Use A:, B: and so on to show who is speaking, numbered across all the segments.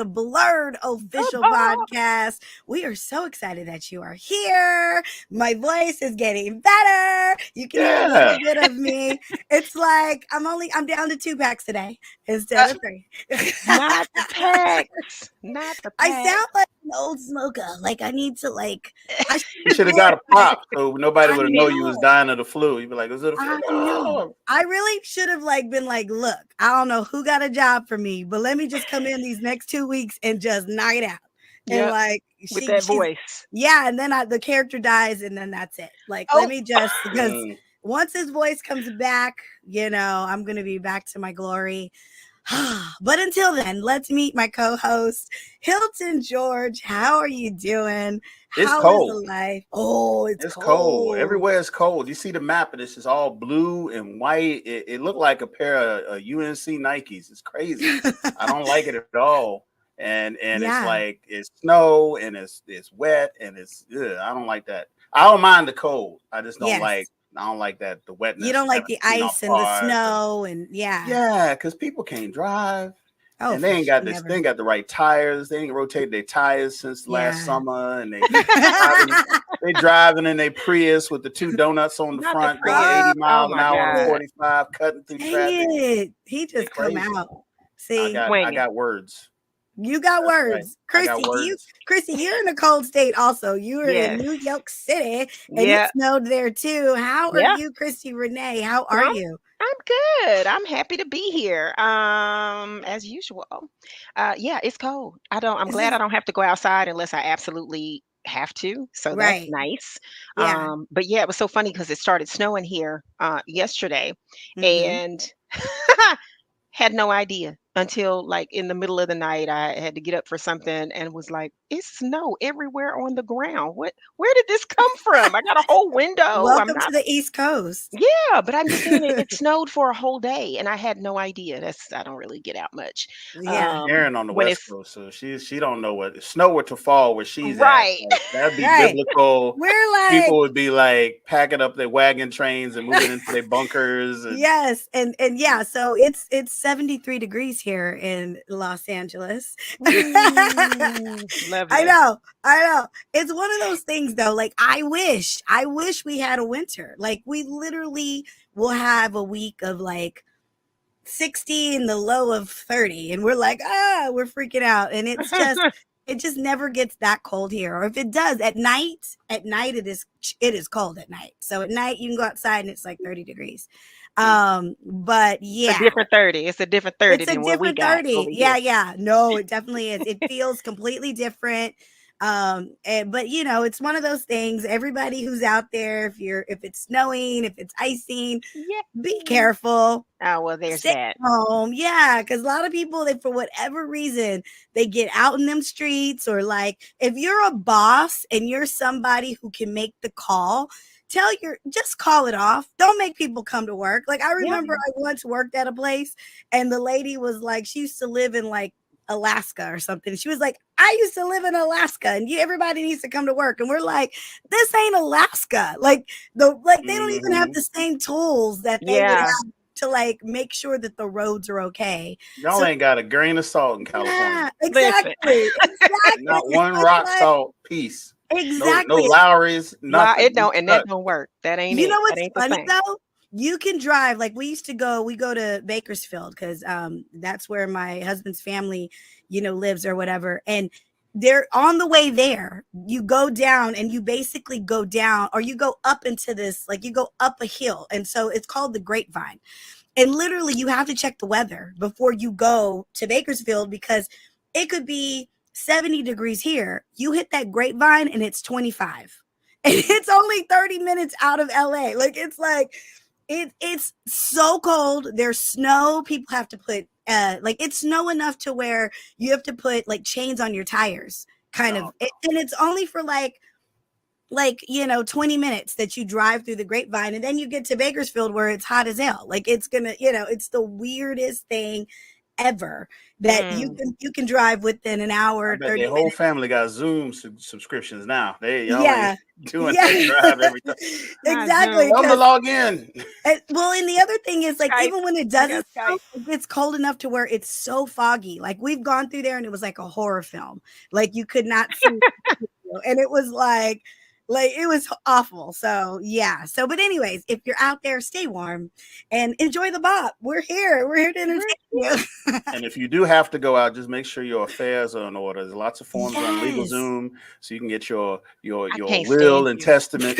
A: the BLERD official podcast. We are so excited that you are here. My voice is getting better. You can hear a little bit of me. It's like I'm down to 2 packs today instead of 3.
B: Not the packs. Not the
A: I
B: packs.
A: sound like an old smoker. Like I need to
C: You should have got a prop so nobody would have known you was dying of the flu. You'd be like, "Was it a flu?"
A: I know. I really should have been like, look, I don't know who got a job for me, but let me just come in these next 2 weeks and just knock it out. And
B: with that voice.
A: Yeah, and then the character dies, and then that's it. Let me just, because once his voice comes back, I'm gonna be back to my glory. But until then, let's meet my co-host, Hilton George. How are you doing?
C: It's
A: How
C: cold.
A: is the life? Oh, it's
C: cold. Everywhere is cold. You see the map, and it's just all blue and white. It looked like a pair of UNC Nikes. It's crazy. I don't like it at all. And it's like it's snow and it's wet and it's I don't like that. I don't mind the cold. I just don't like. I don't like that the wetness.
A: You don't like the ice and the snow and
C: yeah, because people can't drive.
A: Oh,
C: and they ain't got this. They ain't got the right tires. They ain't rotated their tires since last summer, and they driving in their Prius with the 2 donuts on the front, going 80 miles an hour on 45, cutting through traffic.
A: He just come out. See,
C: I got words.
A: You got words.
C: Right.
A: Christi, you're in a cold state also. You were in New York City and it snowed there too. How are you, Christi Renee? How are you?
B: I'm good. I'm happy to be here. As usual. It's cold. I'm glad I don't have to go outside unless I absolutely have to. So that's nice.
A: Yeah.
B: But it was so funny because it started snowing here yesterday and had no idea until in the middle of the night. I had to get up for something and was like, it's snow everywhere on the ground. Where did this come from? I got a whole window.
A: Welcome to the East Coast.
B: Yeah, but I'm just saying it snowed for a whole day and I had no idea. I don't really get out much.
A: Yeah.
C: Aaron on the West Coast, so she don't know what snow were to fall where she's
B: at.
C: That'd be biblical.
A: We're
C: people would be packing up their wagon trains and moving into their bunkers.
A: Yes, and so it's 73 degrees here in Los Angeles. I know. It's one of those things though. I wish we had a winter. We literally will have a week of 60 and the low of 30, and we're we're freaking out, and it's just it just never gets that cold here. Or if it does at night it is cold at night. So at night you can go outside and it's 30 degrees. But
B: it's a different 30. It's a different 30 than what we got.
A: 30. Yeah. No, it definitely is. It feels completely different. But it's one of those things. Everybody who's out there, if it's snowing, if it's icing, be careful.
B: Oh, well, there's
A: Stay
B: that.
A: Home. Yeah, because a lot of people, they, for whatever reason, they get out in them streets, or if you're a boss and you're somebody who can make the call, just call it off. Don't make people come to work. I remember I once worked at a place and the lady was she used to live in Alaska or something. She was like, I used to live in Alaska and everybody needs to come to work. And we're like, this ain't Alaska. They don't even have the same tools that they would have to make sure that the roads are okay.
C: Y'all ain't got a grain of salt in California.
A: Yeah, exactly.
C: Not one rock salt piece.
A: Exactly.
C: No Lowry's, nothing.
B: It don't, and that don't work. That ain't it.
A: You know what's funny though? You can drive, we go to Bakersfield because that's where my husband's family, lives or whatever. And they're on the way there. You go down and you basically go down, or you go up into this, you go up a hill. And so it's called the Grapevine. And literally you have to check the weather before you go to Bakersfield, because it could be 70 degrees here. You hit that Grapevine and it's 25. And it's only 30 minutes out of LA. It's so cold. There's snow. People have to put it's snow enough to where you have to put chains on your tires, kind of. And it's only for 20 minutes that you drive through the Grapevine, and then you get to Bakersfield where it's hot as hell. It's gonna, it's the weirdest thing ever that you can drive within an hour,
C: I bet
A: 30
C: their whole
A: minutes.
C: family got Zoom subscriptions now. Y'all
A: Yeah.
C: ain't doing that drive every time.
A: Exactly.
C: Tell them to log in.
A: Well, and the other thing is, like,
B: Skype.
A: even when it doesn't snow, it gets cold enough to where it's so foggy. Like, we've gone through there and it was like a horror film. Like, you could not see. And it was like it was awful. So yeah. So, but anyways, if you're out there, stay warm and enjoy the BOP. We're here to entertain you.
C: And if you do have to go out, just make sure your affairs are in order. There's lots of forms on LegalZoom, so you can get your will and testament,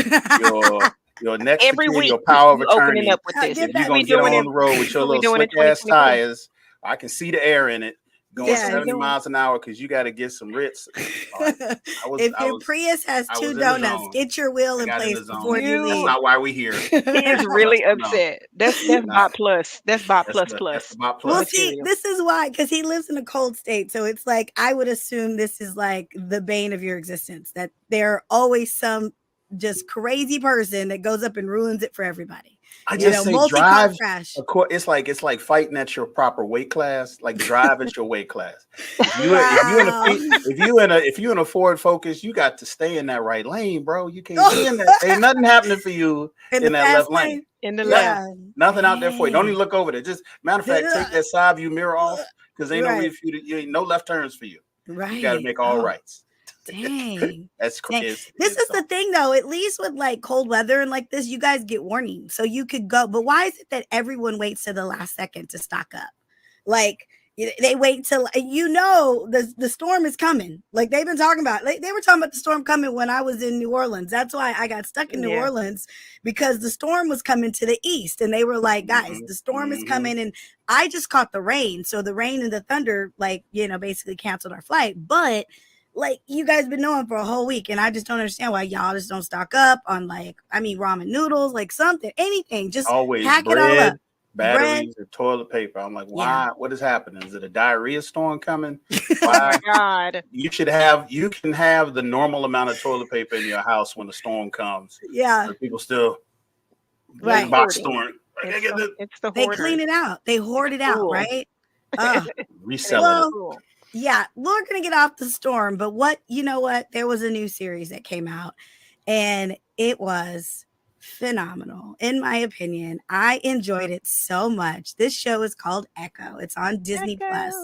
C: your next
B: Every
C: of kin,
B: week
C: your power of
B: you opening
C: attorney.
B: up with this.
C: If you're gonna get on the road with your little slick ass tires, I can see the air in it. Going 70 miles an hour because you got to get some writs.
A: If your Prius has 2 donuts, get your will in place before you leave.
C: That's not why we here.
B: He is really upset. That's BOP plus. That's BOP plus.
A: Well, see, this is why, because he lives in a cold state. So it's like, I would assume this is like the bane of your existence, that there always some just crazy person that goes up and ruins it for everybody.
C: I just say drive. It's like fighting at your proper weight class. Like drive at your weight class. If you in a Ford Focus, you got to stay in that right lane, bro. You can't be in that. Ain't nothing happening for you in that left lane.
B: In the left,
C: nothing out there for you. Don't even look over there. Just matter of fact, take that side view mirror off because ain't ain't no left turns for you. Right, you got to make all rights.
A: Dang.
C: That's crazy.
A: This is the thing though, at least with like cold weather and like this, you guys get warning. So you could go, but why is it that everyone waits to the last second to stock up? Like they wait till the storm is coming. Like they've been talking about, they were talking about the storm coming when I was in New Orleans. That's why I got stuck in New Orleans, because the storm was coming to the east and they were like, guys, the storm is coming. And I just caught the rain. So the rain and the thunder, basically canceled our flight. But like, you guys been knowing for a whole week, and I just don't understand why y'all just don't stock up on ramen noodles, like something, anything. Just
C: always
A: pack
C: bread,
A: it all up.
C: Batteries, or toilet paper. I'm like, why? What is happening? Is it a diarrhea storm coming?
B: Why? Oh my God!
C: You can have the normal amount of toilet paper in your house when the storm comes.
A: Yeah,
C: but people still box storm.
A: They clean it out. They hoard it out, right?
C: Resell it.
A: Yeah, we're going to get off the storm, but there was a new series that came out and it was phenomenal. In my opinion, I enjoyed it so much. This show is called Echo. It's on Disney Plus.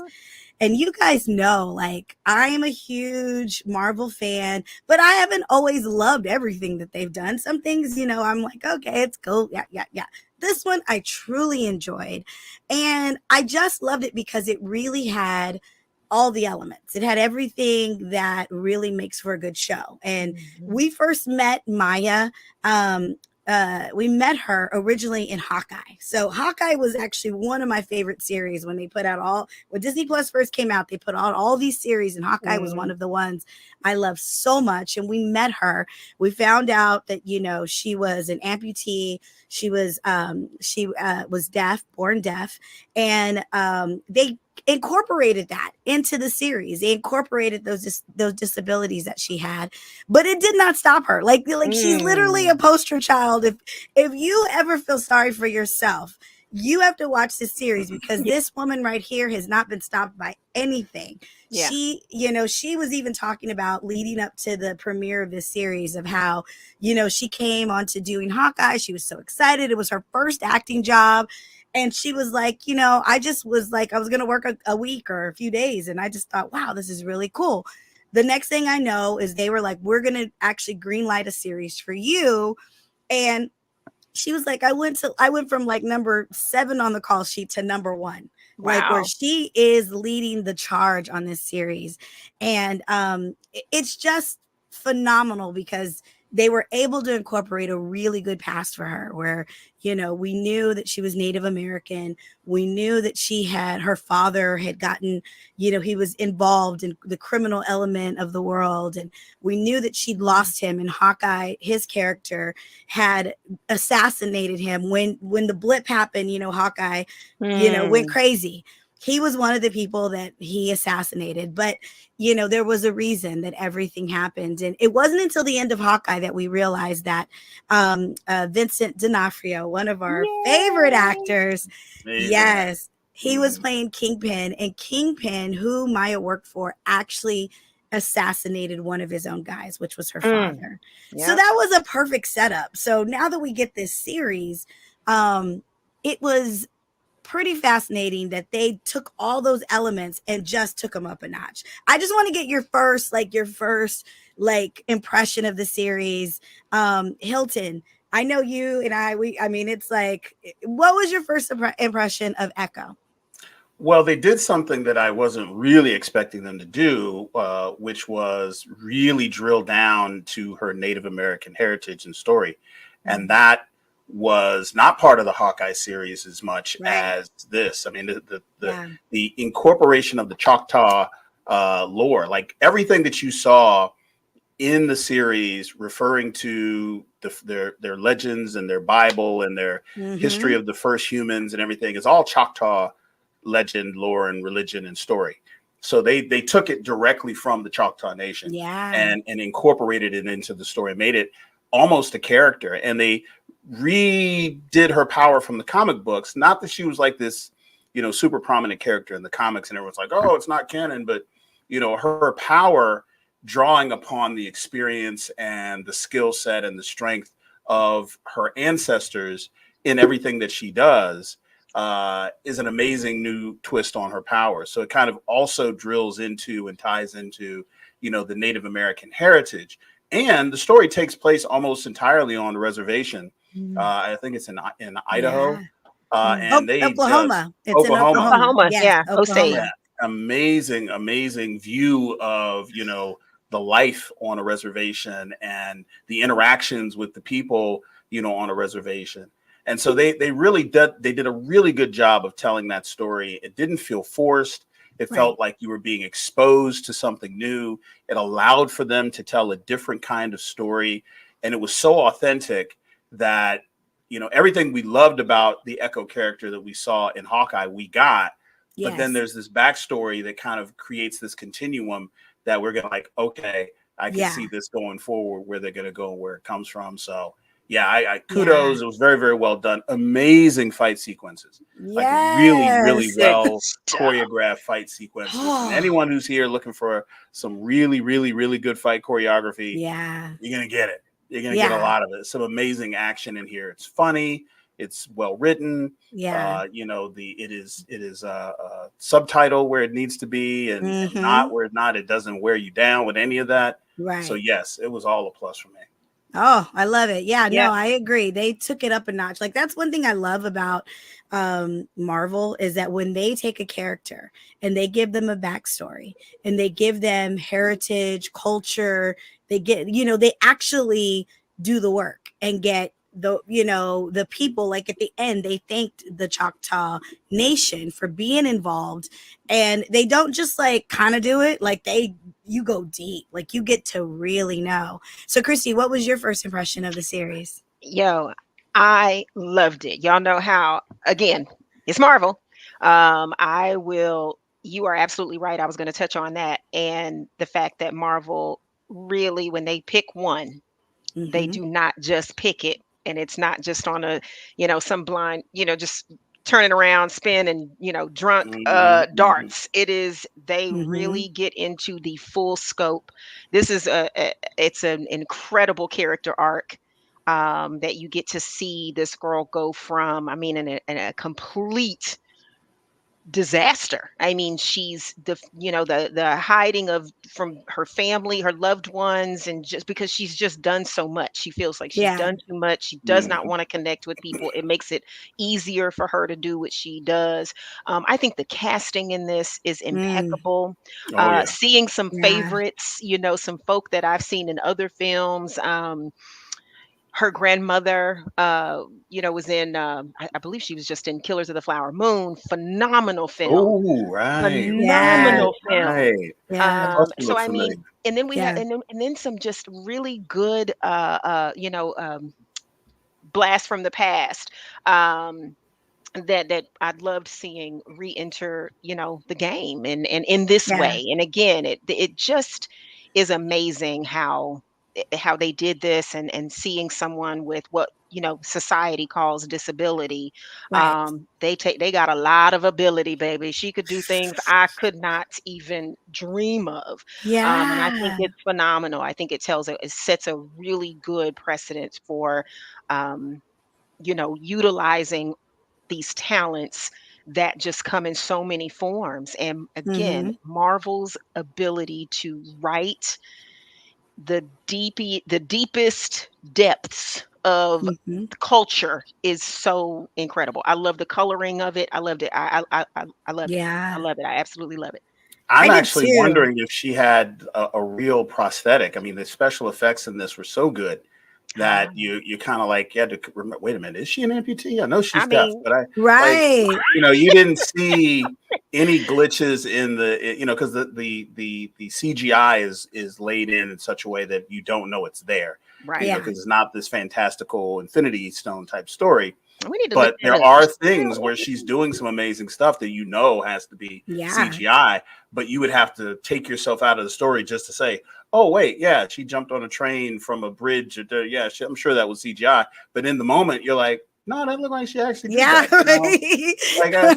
A: And you guys know, like, I am a huge Marvel fan, but I haven't always loved everything that they've done. Some things, I'm like, okay, it's cool. Yeah. This one I truly enjoyed. And I just loved it because it really had all the elements. It had everything that really makes for a good show. And we first met Maya. We met her originally in Hawkeye. So Hawkeye was actually one of my favorite series when they put out when Disney Plus first came out, they put out all these series and Hawkeye was one of the ones I loved so much. And we met her. We found out that, she was an amputee. She was deaf, born deaf. And they incorporated that into the series. They incorporated those disabilities that she had, but it did not stop her. Like she's literally a poster child. If you ever feel sorry for yourself, you have to watch this series because this woman right here has not been stopped by anything. Yeah. She was even talking about leading up to the premiere of this series of how, she came onto doing Hawkeye. She was so excited. It was her first acting job. And she was like, I just was like, I was going to work a week or a few days. And I just thought, wow, this is really cool. The next thing I know is they were like, we're going to actually green light a series for you. And she was like, I went from like number 7 on the call sheet to number 1. Wow. Like where she is leading the charge on this series. And it's just phenomenal because they were able to incorporate a really good past for her where, we knew that she was Native American. We knew that her father had gotten, he was involved in the criminal element of the world. And we knew that she'd lost him, and Hawkeye, his character, had assassinated him. When the blip happened, Hawkeye, went crazy. He was one of the people that he assassinated, but there was a reason that everything happened. And it wasn't until the end of Hawkeye that we realized that Vincent D'Onofrio, one of our favorite actors, yes, He was playing Kingpin, and Kingpin, who Maya worked for, actually assassinated one of his own guys, which was her father. So that was a perfect setup. So now that we get this series, it was pretty fascinating that they took all those elements and just took them up a notch. I just want to get your first impression of the series. Hilton, I know you and I mean, it's like, what was your first impression of Echo?
C: Well, they did something that I wasn't really expecting them to do, which was really drill down to her Native American heritage and story. And that was not part of the Hawkeye series as much as this. I mean, the incorporation of the Choctaw lore, like everything that you saw in the series referring to their legends and their Bible and their history of the first humans and everything is all Choctaw legend, lore, and religion and story. So they took it directly from the Choctaw Nation and incorporated it into the story, made it almost a character. And they redid her power from the comic books. Not that she was like this, super prominent character in the comics and everyone's like, oh, it's not canon, but her power drawing upon the experience and the skill set and the strength of her ancestors in everything that she does is an amazing new twist on her power. So it kind of also drills into and ties into, the Native American heritage. And the story takes place almost entirely on the reservation. I think it's in Idaho. And they
A: Oklahoma.
C: It's Oklahoma.
B: Oklahoma. Yeah.
A: Oklahoma.
C: Amazing view of, the life on a reservation and the interactions with the people, on a reservation. And so they did a really good job of telling that story. It didn't feel forced. It felt like you were being exposed to something new. It allowed for them to tell a different kind of story. And it was so authentic that, everything we loved about the Echo character that we saw in Hawkeye, we got. But then there's this backstory that kind of creates this continuum that we're going to like, okay, I can see this going forward, where they're going to go and where it comes from. So I kudos. It was very, very well done. Amazing fight sequences. Like really well choreographed fight sequences. And anyone who's here looking for some really, really, really good fight choreography, you're going to get it. You're going to get a lot of it. Some amazing action in here. It's funny. It's well written. It is subtitle where it needs to be and not where it's not. It doesn't wear you down with any of that. Right. So yes, it was all a plus for me.
A: Oh, I love it. Yeah, no, I agree. They took it up a notch. Like that's one thing I love about Marvel is that when they take a character and they give them a backstory and they give them heritage, culture, they actually do the work and get the people. Like at the end, they thanked the Choctaw Nation for being involved, and they don't just like kind of do it. Like you go deep, like you get to really know. So Christi, what was your first impression of the series?
B: Yo, I loved it. Y'all know how, again, it's Marvel. You are absolutely right. I was going to touch on that. And the fact that Marvel really, when they pick one, they do not just pick it. And it's not just on a, some blind, just turning around, spin and, drunk darts. It is, they really get into the full scope. This is it's an incredible character arc that you get to see this girl go from, in a complete disaster. I mean, she's the hiding from her family, her loved ones, and just because she's just done so much, she feels like she's done too much. She does not want to connect with people. It makes it easier for her to do what she does. I think the casting in this is impeccable. Seeing some favorites, some folk that I've seen in other films. Her grandmother, was in, I believe she was just in Killers of the Flower Moon. Phenomenal film.
C: Oh, right.
B: Phenomenal film.
C: Right.
B: So I mean, and then we have, and then some just really good, blast from the past. That I'd loved seeing re-enter, the game and in this way. And again, it just is amazing how they did this and seeing someone with what society calls disability.
A: Right.
B: They got a lot of ability, baby. She could do things I could not even dream of. And I think
A: Yeah.
B: it's phenomenal. I think it sets a really good precedent for, um, utilizing these talents that just come in so many forms. And again,
A: Mm-hmm.
B: Marvel's ability to write the deepest depths of
A: Mm-hmm.
B: the culture is so incredible. I love the coloring of it. I loved it. I love it. I
A: Yeah.
B: love it. I absolutely love it.
A: I
C: I'm
A: did
C: actually
A: too.
C: wondering if she had a real prosthetic. I mean, the special effects in this were so good that
B: Um,
C: you kind of like you had to remember, wait a minute, is she an amputee? I know
B: I
C: she's deaf,
B: mean,
C: but I like,
A: Right.
C: you didn't see any glitches in because the CGI is laid in such a way that you don't know it's there,
B: right.
A: Yeah.
C: because it's not this fantastical Infinity Stone type story.
B: We need to look
C: But
B: that
C: there
B: up.
C: are things where she's doing some amazing stuff that has to be
A: Yeah.
C: CGI, but you would have to take yourself out of the story just to say, oh, wait, yeah, she jumped on a train from a bridge. Yeah, I'm sure that was CGI. But in the moment, you're like, no, that looked like she actually did
A: Yeah.
C: that. Like, and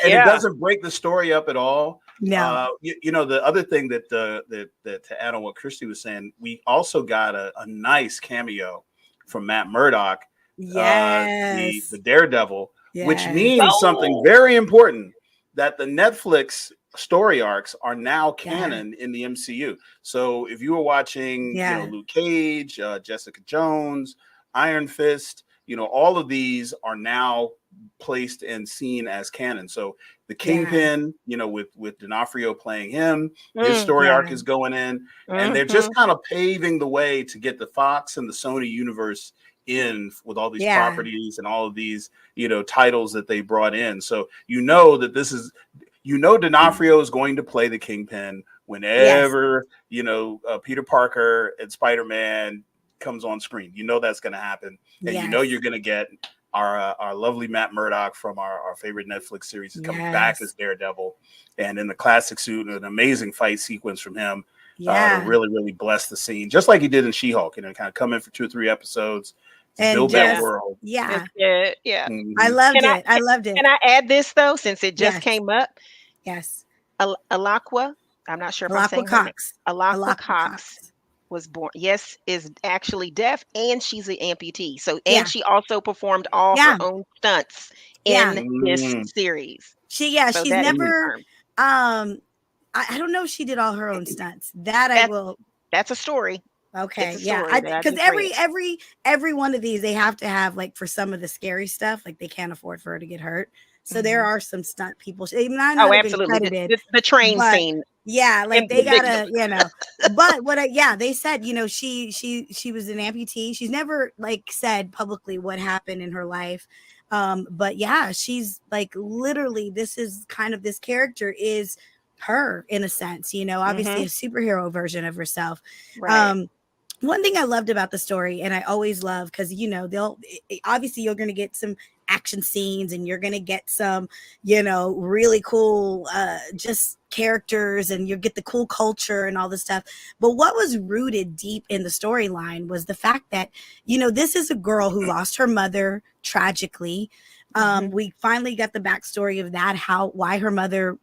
C: it
B: Yeah.
C: doesn't break the story up at all.
A: No.
C: The other thing that to add on what Christy was saying, we also got a nice cameo from Matt Murdock, the
A: Yes.
C: Daredevil, which
A: Yes.
C: means something
B: Oh,
C: very important, that the Netflix story arcs are now
A: Yeah.
C: canon in the MCU. So if you were watching,
A: Yeah.
C: Luke Cage, Jessica Jones, Iron Fist, all of these are now placed and seen as canon. So the
A: Yeah.
C: Kingpin, with D'Onofrio playing him, his
B: mm,
C: story arc
A: Yeah.
C: is going in, and they're
B: hmm
C: just kind of paving the way to get the Fox and the Sony universe in with all these
A: Yeah.
C: properties and all of these titles that they brought in. So that this is D'Onofrio is going to play the Kingpin
A: Yes.
C: whenever Peter Parker and Spider-Man comes on screen. That's going to happen, and
A: Yes.
C: you're going to get our lovely Matt Murdock from our favorite Netflix series is coming back as
A: Yes.
C: Daredevil, and in the classic suit, and an amazing fight sequence from him to
A: Yeah.
C: really, really bless the scene, just like he did in She-Hulk. Kind of come in for 2 or 3 episodes to
A: And
C: build that
B: yeah.
A: just,
C: world.
A: yeah.
B: It's good. Yeah.
A: I
C: Mhm.
A: loved
B: Can I
A: it. I loved
B: can
A: it.
B: I add this though, since it just
A: Yes.
B: came up?
A: Yes.
B: Alaqua, I'm not sure if I'm
A: Alaqua
B: saying her name.
A: Cox.
B: Alaqua
A: Alaqua
B: Cox
A: Cox.
B: was born. Yes, is actually deaf, and she's an amputee. So, and
A: Yeah.
B: she also performed all her
A: Yeah.
B: own stunts
A: Yeah.
B: in this
C: Mm.
B: series.
A: She's
B: So that is
C: Mm.
A: never,
B: confirmed.
A: um, I don't know if she did all her own stunts. That I
B: That's
A: will.
B: that's a story. It's
A: Okay,
B: a
A: yeah,
B: story
A: I
B: that I
A: because
B: just read.
A: every one of these they have to have, like, for some of the scary stuff, like they can't afford for her to get hurt. So there
B: hmm
A: are some stunt people. They might
B: Oh,
A: not have been
B: absolutely.
A: credited,
B: The train
A: but
B: scene
A: yeah, like
B: in
A: they
B: particular.
A: gotta. But yeah, they said, she was an amputee. She's never, like, said publicly what happened in her life. But yeah, she's like, literally, this is kind of, this character is her in a sense, obviously
B: hmm
A: a superhero version of herself.
B: Right.
A: Um, one thing I loved about the story, and I always love, because they'll obviously, you're going to get some action scenes, and you're going to get some really cool just characters, and you get the cool culture and all this stuff. But what was rooted deep in the storyline was the fact that this is a girl who lost her mother tragically.
B: hmm
A: We finally got the backstory of that, why her mother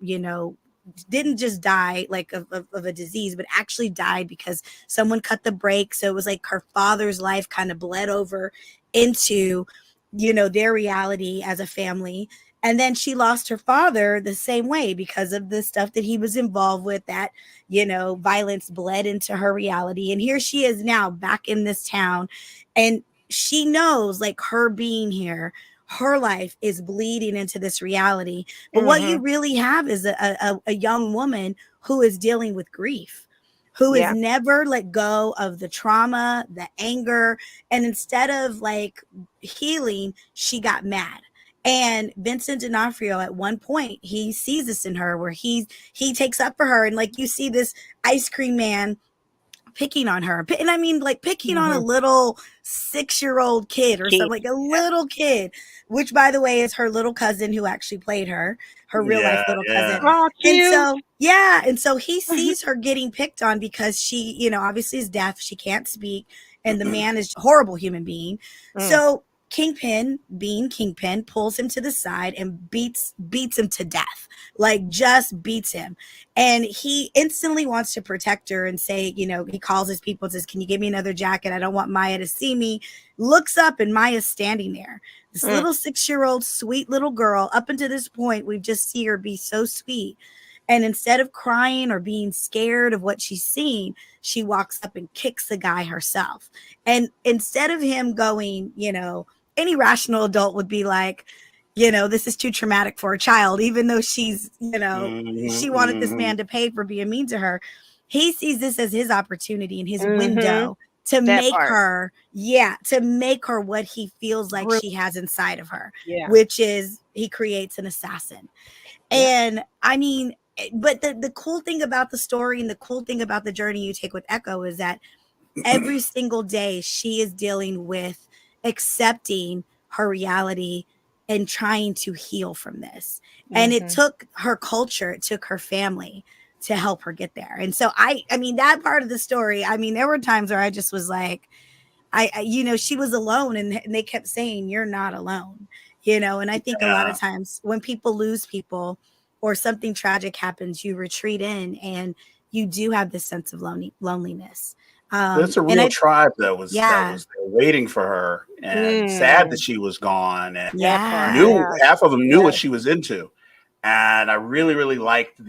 A: didn't just die, like, of a disease, but actually died because someone cut the brake. So it was like her father's life kind of bled over into their reality as a family. And then she lost her father the same way, because of the stuff that he was involved with, that violence bled into her reality. And here she is now back in this town, and she knows, like, her being here, her life is bleeding into this reality. But what
B: hmm
A: you really have is a young woman who is dealing with grief, who has
B: Yeah.
A: never let go of the trauma, the anger. And instead of, like, healing, she got mad. And Vincent D'Onofrio, at one point, he sees this in her, where he takes up for her, and, like, you see this ice cream man picking on her. And I mean, like, picking on a
B: hmm
A: little 6-year-old kid or something,
B: Kid.
A: like a
B: Yeah.
A: little kid, which, by the way, is her little cousin who actually played her real life
C: Yeah,
A: little cousin.
C: yeah.
B: Oh,
A: And
B: cute.
A: so, yeah. And so he sees her getting picked on because she, obviously is deaf. She can't speak. and the man is a horrible human being.
B: Mm.
A: So Kingpin, being Kingpin, pulls him to the side and beats him to death. Like, just beats him. And he instantly wants to protect her and say, he calls his people and says, "Can you give me another jacket? I don't want Maya to see me." Looks up and Maya's standing there. This little 6-year-old sweet little girl. Up until this point, we just see her be so sweet. And instead of crying or being scared of what she's seeing, she walks up and kicks the guy herself. And instead of him going, any rational adult would be like, this is too traumatic for a child, even though she's, she wanted this man to pay for being mean to her. He sees this as his opportunity and his window to make her, to make her what he feels like she has inside of her, which is he creates an assassin. And I mean, but the cool thing about the story and the cool thing about the journey you take with Echo is that every single day she is dealing with accepting her reality and trying to heal from this. And it took her culture, it took her family to help her get there. And so I mean, that part of the story, I mean, there were times where I just was like, she was alone and they kept saying, "You're not alone," and I think a lot of times when people lose people or something tragic happens, you retreat in and you do have this sense of loneliness.
C: That's a real tribe that was waiting for her, and sad that she was gone, and half of them knew what she was into. And I really, really liked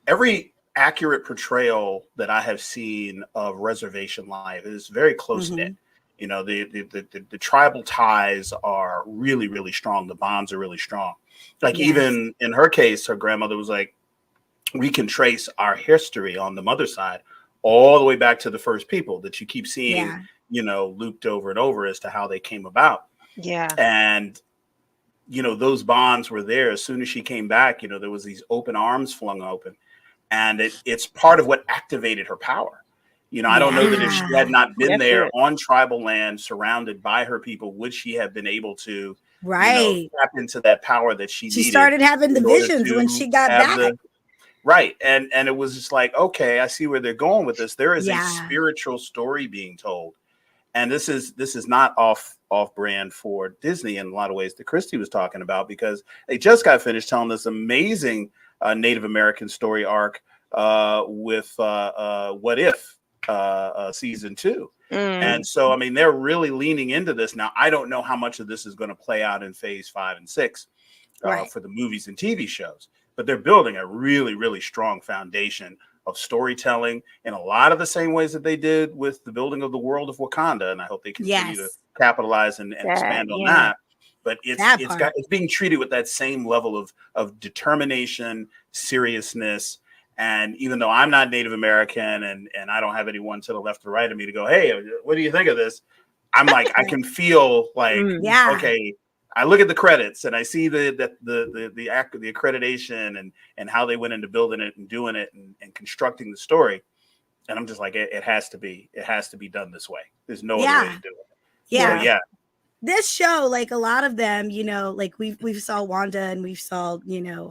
C: every accurate portrayal that I have seen of reservation life. It is very close knit. The tribal ties are really, really strong. The bonds are really strong. Like even in her case, her grandmother was like, we can trace our history on the mother's side all the way back to the first people that you keep seeing, looped over and over as to how they came about.
B: Yeah.
C: And, those bonds were there. As soon as she came back, there was these open arms flung open. And it's part of what activated her power. I don't know that if she had not been there on tribal land, surrounded by her people, would she have been able to tap into that power that she needed?
A: She started having the visions when she got back.
C: Right. And it was just like, okay, I see where they're going with this. There is a spiritual story being told. And this is not off brand for Disney in a lot of ways that Christi was talking about, because they just got finished telling this amazing Native American story arc with What If season 2. And so, I mean, they're really leaning into this. Now, I don't know how much of this is going to play out in phase 5 and 6 for the movies and TV shows, but they're building a really, really strong foundation of storytelling in a lot of the same ways that they did with the building of the world of Wakanda. And I hope they continue to capitalize and expand on that. But it's being treated with that same level of determination, seriousness. And even though I'm not Native American and I don't have anyone to the left or right of me to go, "Hey, what do you think of this?" I'm like, I can feel like, okay, I look at the credits and I see the accreditation and how they went into building it and doing it and constructing the story. And I'm just like, it has to be done this way. There's no other way to do it.
A: Yeah.
C: So,
A: this show, like a lot of them, like we've saw Wanda and we've saw,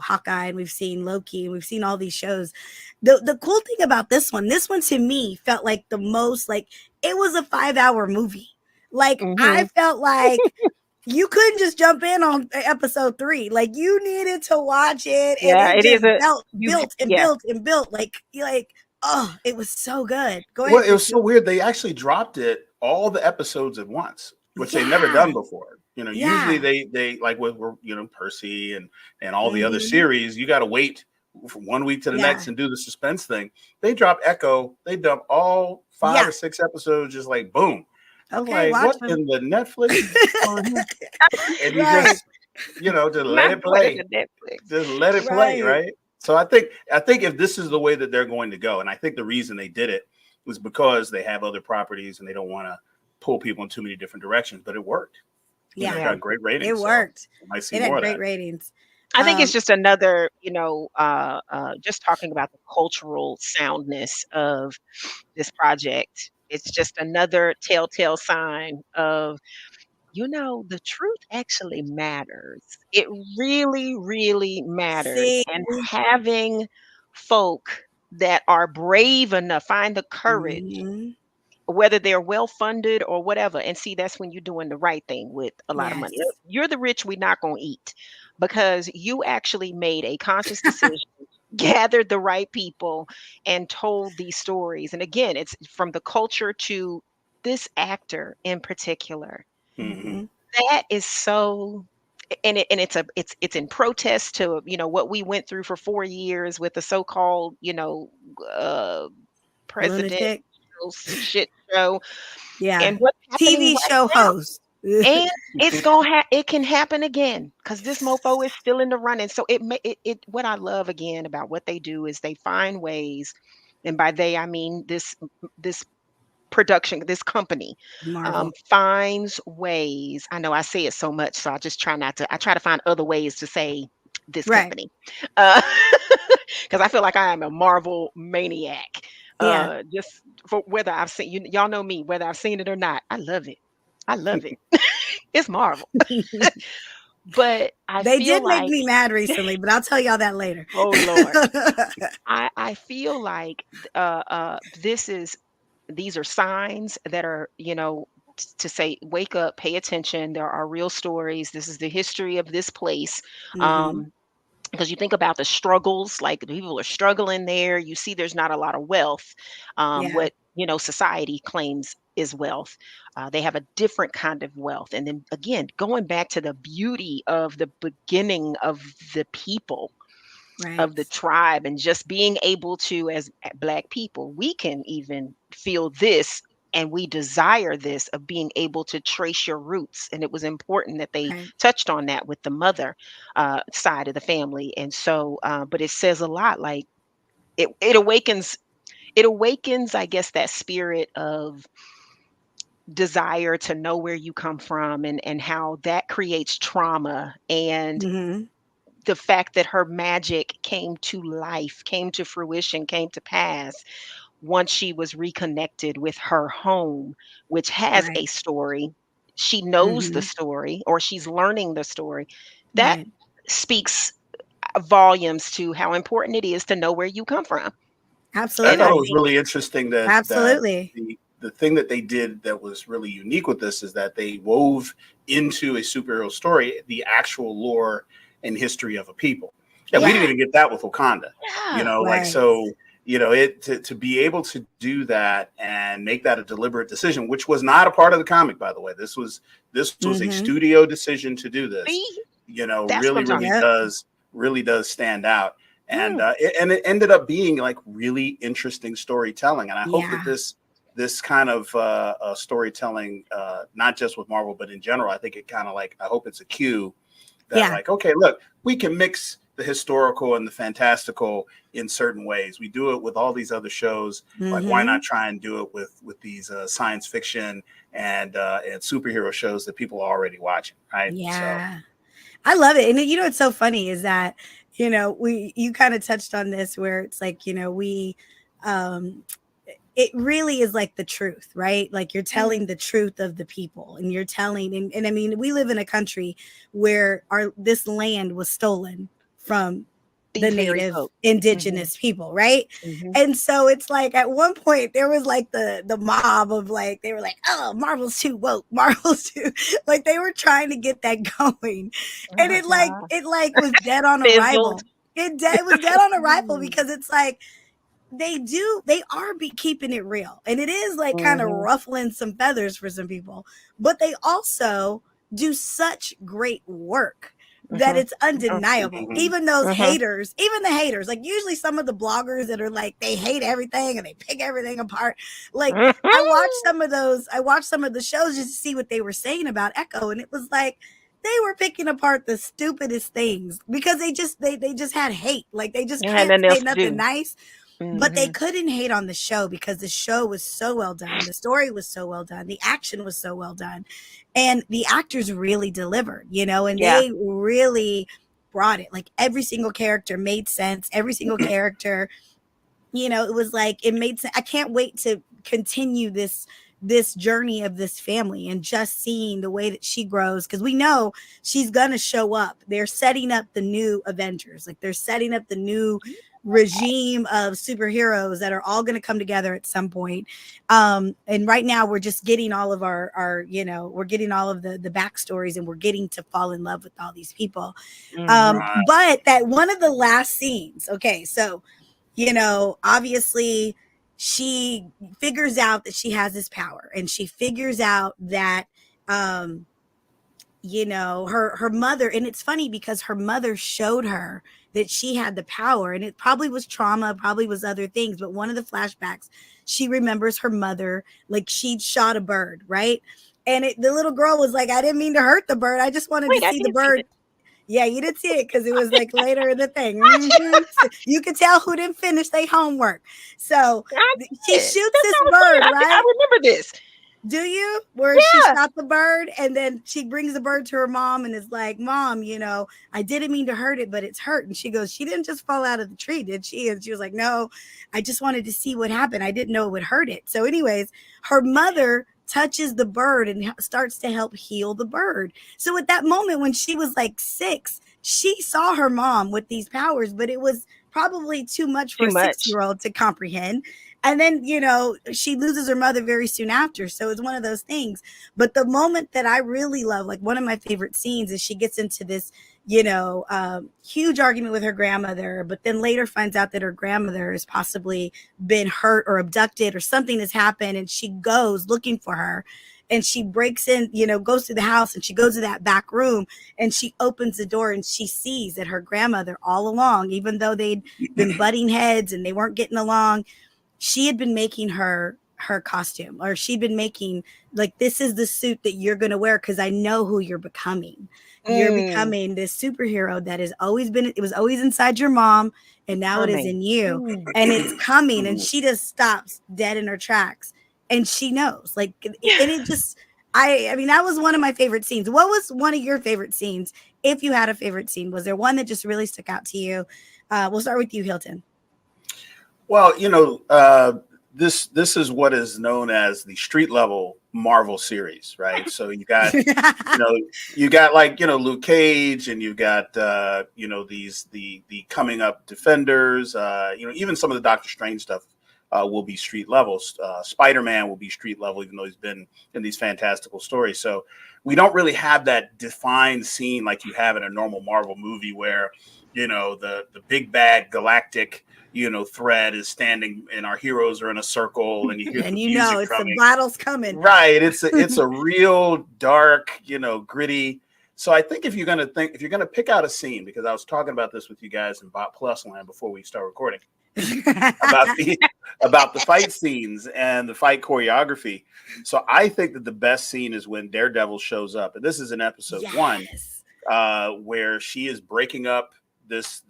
A: Hawkeye and we've seen Loki and we've seen all these shows. The cool thing about this one to me felt like the most, like it was a 5-hour movie. Like I felt like you couldn't just jump in on episode 3. Like you needed to watch it. And it built and built. Like, oh, it was so good. Go ahead.
C: Well, it was so weird. They actually dropped all the episodes at once, which they've never done before. Usually they like with Percy and all the other series, you got to wait from 1 week to the next and do the suspense thing. They dropped Echo. They dumped all 5 or 6 episodes, just like boom.
A: Okay,
C: like, what in the Netflix? And you just, just let it play. Just let it play, right? So I think if this is the way that they're going to go, and I think the reason they did it was because they have other properties and they don't want to pull people in too many different directions, but it worked.
A: Yeah,
C: it got great ratings.
A: It worked.
C: So
A: it had great ratings.
B: I think it's just another, just talking about the cultural soundness of this project. It's just another telltale sign of, the truth actually matters. It really, really matters. And having folk that are brave enough, find the courage whether they're well funded or whatever. And see, that's when you're doing the right thing with a lot of money.
A: Yes.
B: You're the rich we're not going to eat because you actually made a conscious decision, gathered the right people, and told these stories. And again, it's from the culture to this actor in particular.
C: Mm-hmm.
A: Mm-hmm.
B: That is so. And it's in protest to what we went through for 4 years with the so-called uh president
A: Lunatic.
B: shit show
A: Yeah.
B: and what's happening
A: TV
B: right
A: show
B: now.
A: host.
B: And it can happen again because this mofo is still in the running. So what I love again about what they do is they find ways, and by they I mean this production, this company
A: Marvel.
B: finds ways. I know I say it so much, so I just try not to. I try to find other ways to say this
A: Right.
B: company, because I feel like I am a Marvel maniac.
A: Yeah.
B: Just for whether I've seen y'all know me, whether I've seen it or not. I love it. I love it. It's Marvel, but I
A: They
B: feel
A: did make
B: like,
A: me mad recently, but I'll tell y'all that later.
B: oh Lord, I feel like this is these are signs that are, to say, wake up, pay attention. There are real stories. This is the history of this place.
A: Hmm.
B: Um, because you think about the struggles, like the people are struggling there. You see, there's not a lot of wealth.
A: Yeah.
B: What society claims is wealth. They have a different kind of wealth. And then again, going back to the beauty of the beginning of the people
A: Right.
B: of the tribe and just being able to, as Black people, we can even feel this and we desire this of being able to trace your roots. And it was important that they
A: Right.
B: touched on that with the mother side of the family. And so, but it says a lot. Like it awakens, I guess, that spirit of desire to know where you come from, and how that creates trauma, and
A: Hmm.
B: the fact that her magic came to life, came to fruition, came to pass once she was reconnected with her home, which has
A: Right.
B: a story. She knows the
A: Hmm.
B: story, or she's learning the story. That
A: Right.
B: speaks volumes to how important it is to know where you come from.
C: I
B: And I
C: thought it
A: Absolutely.
C: was
B: think,
C: really interesting that
A: Absolutely.
C: the thing that they did that was really unique with this is that they wove into a superhero story the actual lore and history of a people. Yeah, we didn't
B: yeah,
C: even get that with Wakanda.
B: yeah,
C: Like
A: Right.
C: so, it to be able to do that and make that a deliberate decision, which was not a part of the comic, by the way. This was a
A: Hmm.
C: studio decision to do this.
B: see, that's what
C: Really,
B: I'm talking
C: really
A: Yep.
C: does stand out. And
B: about.
C: it ended up being like really interesting storytelling. And I hope that
A: Yeah.
C: this kind of storytelling, not just with Marvel, but in general, I think it kind of like I hope it's a cue that
A: Yeah.
C: like, okay, look, we can mix the historical and the fantastical in certain ways. We do it with all these other shows. Like, why
A: Hmm.
C: not try and do it with these science fiction and superhero shows that people are already watching, right? So.
A: Yeah. I love it. And what's so funny is that, you kind of touched on this where it's like, um it really is like the truth, right? Like you're
B: Mm,
A: telling the truth of the people, and you're telling, and I mean, we live in a country where this land was stolen from the
B: these very
A: native
B: folks. Hmm.
A: indigenous people, right?
B: Hmm.
A: And so it's like at one point there was like the mob of like, they were like, oh, Marvel's too woke, Marvel's too, like they were trying to get that going, and it like was dead on
B: Fizzled.
A: arrival. It was dead on arrival because it's like they are keeping it real, and it is like kind of
B: Hmm.
A: ruffling some feathers for some people, but they also do such great work that
B: Hmm.
A: it's undeniable.
C: Mhm.
A: Even those
B: Hmm.
A: haters, even the haters, like usually some of the bloggers that are like they hate everything and they pick everything apart, like I watched some of the shows just to see what they were saying about Echo, and it was like they were picking apart the stupidest things because they just had hate, like they just
B: You had
A: can't
B: nothing
A: say
B: else to
A: nothing
B: do.
A: nice. But they
B: Hmm.
A: couldn't hate on the show because the show was so well done. The story was so well done. The action was so well done. And the actors really delivered, and
B: Yeah.
A: they really brought it. Like every single character made sense. Every single character, it was like it made sense. I can't wait to continue this journey of this family and just seeing the way that she grows, because we know she's gonna show up. They're setting up the new Avengers, like they're setting up the new regime of superheroes that are all going to come together at some point. And right now we're just getting all of our we're getting all of the backstories, and we're getting to fall in love with all these people. But that one of the last scenes, okay, so obviously she figures out that she has this power, and she figures out that her mother, and it's funny because her mother showed her that she had the power, and it probably was trauma, probably was other things, but one of the flashbacks, she remembers her mother, like she'd shot a bird, right? And the little girl was like, I didn't mean to hurt the bird, I just wanted to see the bird. Yeah, you didn't see it because it was like later in the thing. So you could tell who didn't finish their homework. So she shoots this bird, right?
B: I remember this.
A: Do you? Where she shot the bird, and then she brings the bird to her mom and is like, Mom, I didn't mean to hurt it, but it's hurt. And she goes, she didn't just fall out of the tree, did she? And she was like, no, I just wanted to see what happened. I didn't know it would hurt it. So anyways, her mother touches the bird and starts to help heal the bird. So at that moment when she was like 6, she saw her mom with these powers, but it was probably too much for a 6-year-old to comprehend. And then, she loses her mother very soon after. So it's one of those things. But the moment that I really love, like one of my favorite scenes, is she gets into this, huge argument with her grandmother, but then later finds out that her grandmother has possibly been hurt or abducted or something has happened. And she goes looking for her. And she breaks in, goes through the house, and she goes to that back room, and she opens the door, and she sees that her grandmother all along, even though they'd been butting heads and they weren't getting along, she had been making her costume, or she'd been making, like, this is the suit that you're going to wear because I know who you're becoming. You're becoming this superhero that has always been, it was always inside your mom, and now it is in you, and it's coming. And she just stops dead in her tracks, and she knows, like, and it just, I mean, that was one of my favorite scenes. What was one of your favorite scenes? If you had a favorite scene, was there one that just really stuck out to you? We'll start with you, Hilton.
C: Well, this is what is known as the street level Marvel series, right? So you got, you got like, Luke Cage, and you've got, these the coming up Defenders, even some of the Doctor Strange stuff will be street levels. Spider-Man will be street level, even though he's been in these fantastical stories. So we don't really have that defined scene like you have in a normal Marvel movie where, the big bad galactic thread is standing and our heroes are in a circle, and you hear
A: and
C: the
A: it's
C: drumming.
A: the battle's coming,
C: right? It's a real dark, gritty. So I think if you're gonna pick out a scene, because I was talking about this with you guys in BOP Plus land before we start recording about the fight scenes and the fight choreography. So I think that the best scene is when Daredevil shows up, and this is in episode 1, where she is breaking up this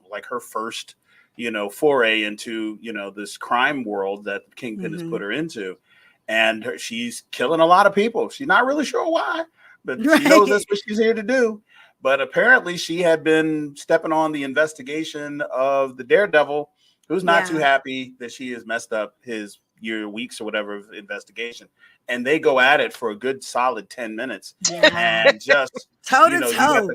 C: like her first foray into this crime world that Kingpin has put her into, and she's killing a lot of people. She's not really sure why, but she knows that's what she's here to do. But apparently she had been stepping on the investigation of the Daredevil, who's not too happy that she has messed up his weeks or whatever of investigation. And they go at it for a good solid 10 minutes. And just
A: toe to toe.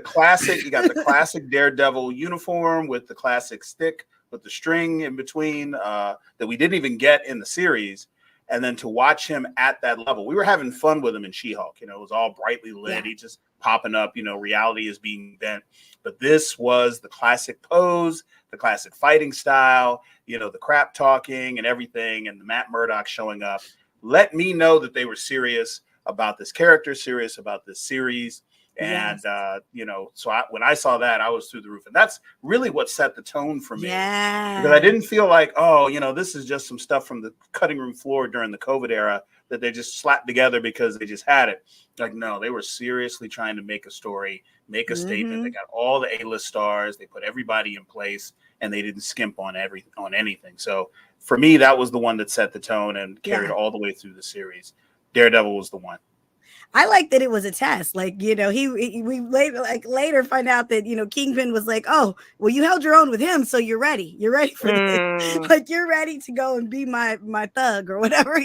C: You got the classic Daredevil uniform with the classic stick with the string in between that we didn't even get in the series. And then to watch him at that level, we were having fun with him in She-Hulk. It was all brightly lit. He just popping up, reality is being bent. But this was the classic pose, the classic fighting style, the crap talking and everything, and the Matt Murdock showing up. Let me know that they were serious about this character, serious about this series. And, so when I saw that, I was through the roof. And that's really what set the tone for me. Because I didn't feel like, this is just some stuff from the cutting room floor during the COVID era that they just slapped together because they just had it. Like, no, they were seriously trying to make a story, make a statement. They got all the A-list stars. They put everybody in place, and they didn't skimp on anything. So for me, that was the one that set the tone and carried all the way through the series. Daredevil was the one.
A: I like that it was a test. Like, we later find out that, Kingpin was like, oh, well, you held your own with him. So you're ready. You're ready for this. Like, you're ready to go and be my thug or whatever.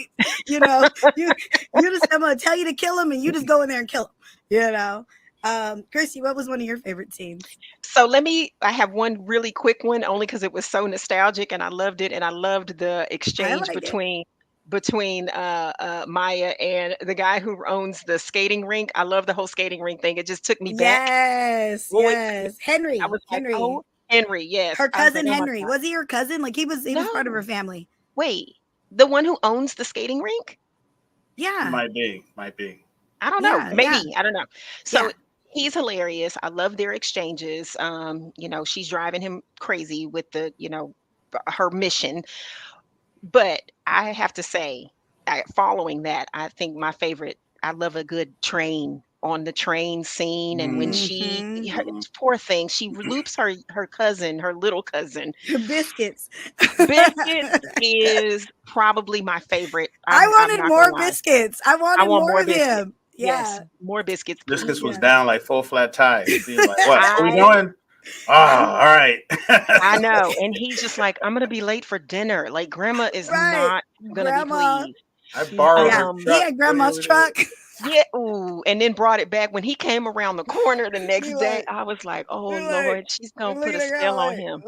A: You just, I'm going to tell you to kill him and you just go in there and kill him, Christi, what was one of your favorite scenes?
B: So I have one really quick one only because it was so nostalgic and I loved it. And I loved the exchange between Maya and the guy who owns the skating rink. I love the whole skating rink thing. It just took me back.
A: Yes. Henry.
B: I was like, oh, Henry, yes.
A: Her cousin
B: like, oh
A: Henry. Was he her cousin? Like he was part of her family.
B: Wait, the one who owns the skating rink?
A: Yeah.
C: Might be.
B: I don't know. Maybe. I don't know. So he's hilarious. I love their exchanges. She's driving him crazy with the, her mission. But I have to say, following that, I think my favorite, I love a good train on the train scene. And when poor thing, she loops her cousin, her little cousin.
A: Biscuits.
B: Biscuits is probably my favorite.
A: I wanted more biscuits. I want more of him.
B: Yes, more biscuits.
C: Biscuits was down like full flat tires. Being like, what are we doing? Oh, all right.
B: I know. And he's just like, I'm going to be late for dinner. Like, grandma is not going to be pleased.
C: I borrowed her truck.
A: He had grandma's truck.
B: Yeah. Ooh. And then brought it back. When he came around the corner the next day, I was like, oh, Lord, she's going to put a spell on him.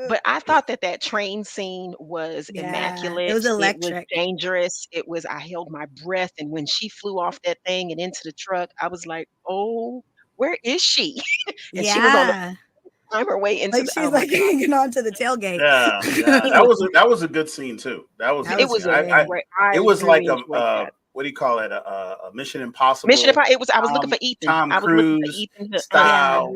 B: But I thought that train scene was immaculate.
A: It was electric.
B: It was dangerous. I held my breath. And when she flew off that thing and into the truck, I was like, oh, where is she? And she was on the climb her way into
A: she's hanging on to the tailgate.
C: Yeah. That was a good scene too. It was like a what do you call it? A Mission Impossible.
B: It was. I was looking for Ethan.
C: Tom Cruise style.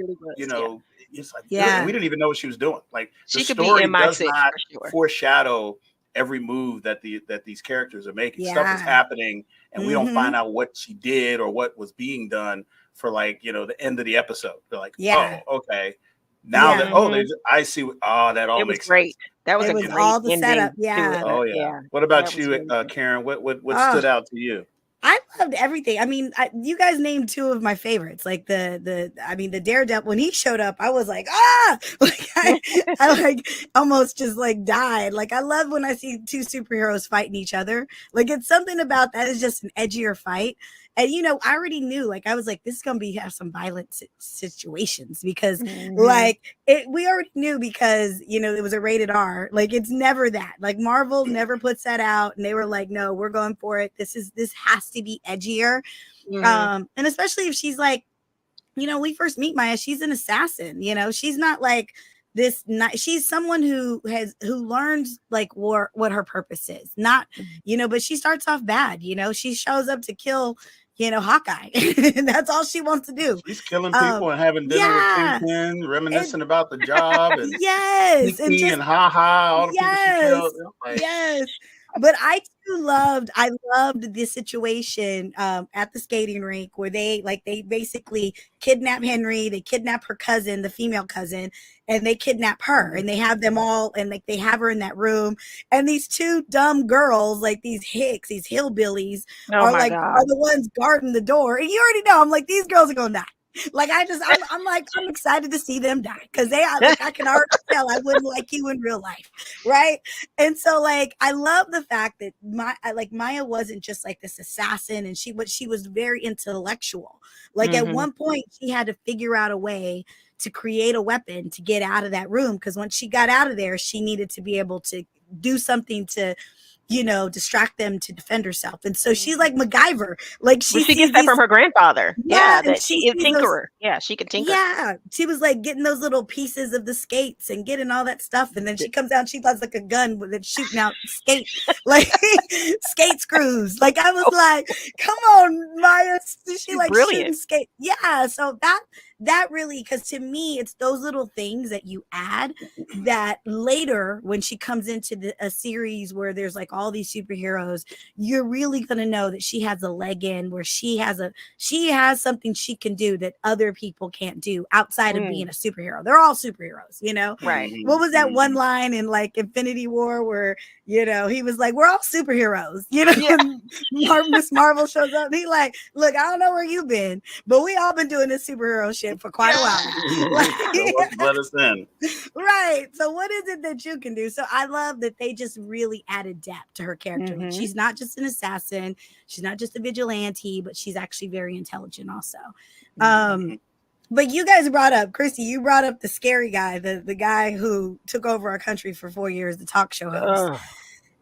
C: It's like we didn't even know what she was doing. Like the story does not foreshadow every move that these characters are making. Stuff is happening, and we don't find out what she did or what was being done for the end of the episode. They're like, oh, okay. Now I see. That all makes
B: great.
C: Sense.
B: That was
A: all the setup. Yeah.
C: Oh yeah. What about you, Karen? What stood out to you?
A: I loved everything. I mean, you guys named two of my favorites. Like the Daredevil, when he showed up, I was like, like I almost just died. Like I love when I see two superheroes fighting each other. Like it's something about that is just an edgier fight. And I already knew, I was like, this is gonna have some violent situations because we already knew because it was a rated R. Like it's never that. Like Marvel never puts that out, and they were like, no, we're going for it. This has to be edgier. And especially if she's we first meet Maya, she's an assassin. She's not like this. She's someone who learns what her purpose is. Not but she starts off bad. She shows up to kill Hawkeye. That's all she wants to do.
C: She's killing people and having dinner with Kingpin, reminiscing about the job and and all the people she killed.
A: But I loved the situation at the skating rink where they basically kidnap Henry, they kidnap her cousin, the female cousin, and they kidnap her, and they have them all, and they have her in that room, and these two dumb girls, these hillbillies, are the ones guarding the door, and you already know, I'm like, these girls are gonna die. I'm excited to see them die because I can already tell I wouldn't like you in real life, right? And so I love the fact that Maya wasn't just this assassin, and she was very intellectual. At one point she had to figure out a way to create a weapon to get out of that room, because once she got out of there, she needed to be able to do something to distract them to defend herself. And so she's like MacGyver. She
B: gets that from her grandfather.
A: Yeah,
B: that she is tinkerer. She can tinker.
A: Yeah, she was getting those little pieces of the skates and getting all that stuff. And then she comes out, she does a gun with it shooting out skate screws. I was like, come on, Maya. She
B: brilliant.
A: Shooting skate. Yeah, so that really, because to me, it's those little things that you add that later when she comes into a series where there's all these superheroes, you're really going to know that she has a leg in, where she has something she can do that other people can't do outside of being a superhero. They're all superheroes,
B: Right.
A: What was that one line in Infinity War where You know, he was like, we're all superheroes. You know,
B: Yeah.
A: Miss Marvel shows up. And he like, look, I don't know where you've been, but we all been doing this superhero shit for quite a while now. Like,
C: So let us in.
A: right. So what is it that you can do? So I love that they just really added depth to her character. Like, she's not just an assassin. She's not just a vigilante, but she's actually very intelligent also. But you guys brought up, Christy, you brought up the scary guy, the guy who took over our country for 4 years, the talk show host.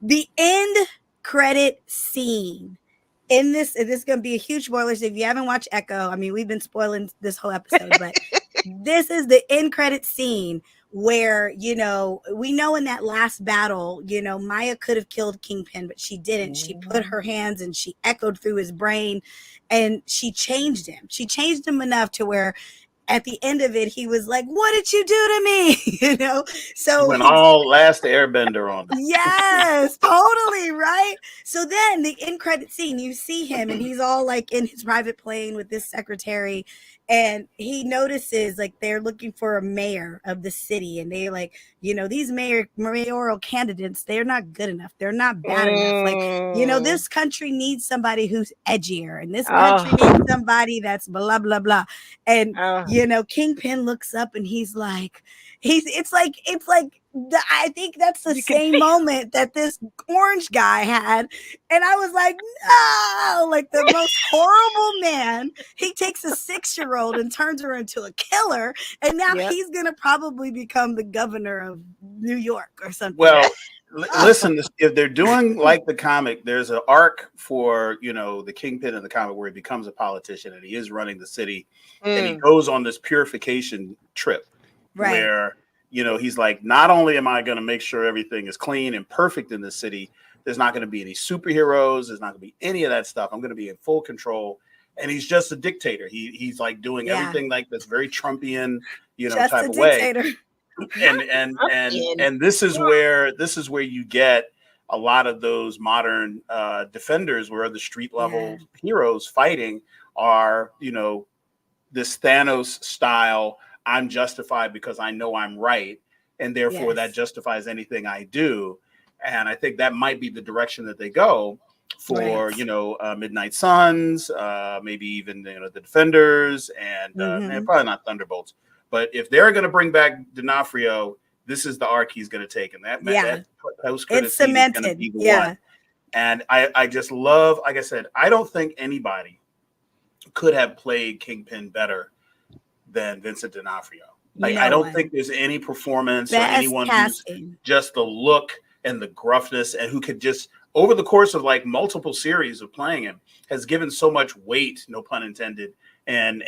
A: The end credit scene in this is going to be a huge spoiler. So if you haven't watched Echo, I mean, we've been spoiling this whole episode, but this is the end credit scene where, you know, we know in that last battle, you know, Maya could have killed Kingpin, but she didn't. She put her hands and she echoed through his brain and she changed him. She changed him enough to where at the end of it, he was like, what did you do to me? You know, so
C: went all Last Airbender on.
A: Yes, totally, right? So then the end credit scene, you see him and he's all like in his private plane with this secretary, and he notices like they're looking for a mayor of the city, and they like, you know, these mayoral candidates, they're not good enough, they're not bad enough. Like, you know, this country needs somebody who's edgier, and this country needs somebody that's blah blah blah. And you know, Kingpin looks up and he's like, it's like I think that's the same moment that this orange guy had. And I was like, no, like the most horrible man. He takes a 6-year-old and turns her into a killer. And now he's going to probably become the governor of New York or something.
C: Well, listen, if they're doing like the comic, there's an arc for, you know, the Kingpin in the comic where he becomes a politician and he is running the city and he goes on this purification trip where, you know, he's like, not only am I going to make sure everything is clean and perfect in the city, there's not going to be any superheroes. There's not going to be any of that stuff. I'm going to be in full control. And he's just a dictator. He's like doing everything like this very Trumpian, you know,
A: just
C: type of
A: dictator.
C: way. And this is where you get a lot of those modern defenders, where the street level heroes fighting are, you know, this Thanos style. I'm justified because I know I'm right, and therefore that justifies anything I do. And I think that might be the direction that they go for, you know, Midnight Suns, maybe even, you know, the Defenders, and probably not Thunderbolts. But if they're going to bring back D'Onofrio, this is the arc he's going to take, and that post-credit scene is going to be the one. And I just love, like I said, I don't think anybody could have played Kingpin better than Vincent D'Onofrio. Like, I don't think there's any performance or anyone who's just the look and the gruffness, and who could just, over the course of like multiple series of playing him, has given so much weight, no pun intended, and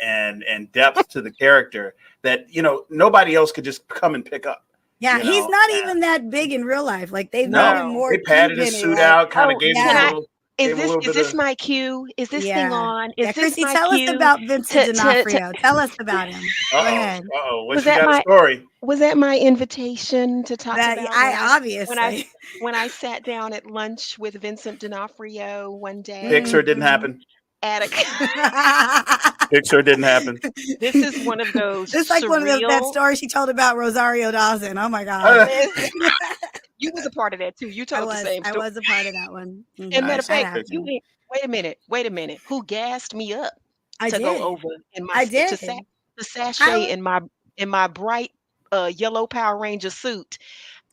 C: depth to the character that, you know, nobody else could just come and pick up.
A: Yeah, he's not even that big in real life. Like, they've made him more.
C: They padded his suit out, kind of gave him a little.
B: Is this my cue? Is this thing on? Is this
A: Christy,
B: my
A: tell
B: cue
A: us about Vincent D'Onofrio. Tell us about him. Go ahead.
C: What's that story?
B: Was that my invitation to talk about?
A: Obviously.
B: When I sat down at lunch with Vincent D'Onofrio one day.
C: Pixar didn't happen. Pixar didn't happen.
B: This is one of those.
A: It's like one of that story she told about Rosario Dawson. Oh my God.
B: You was a part of that too. You told the same story.
A: I was a part of that one.
B: And matter of fact, wait a minute. Who gassed me up go over in my to sashay in my bright yellow Power Ranger suit,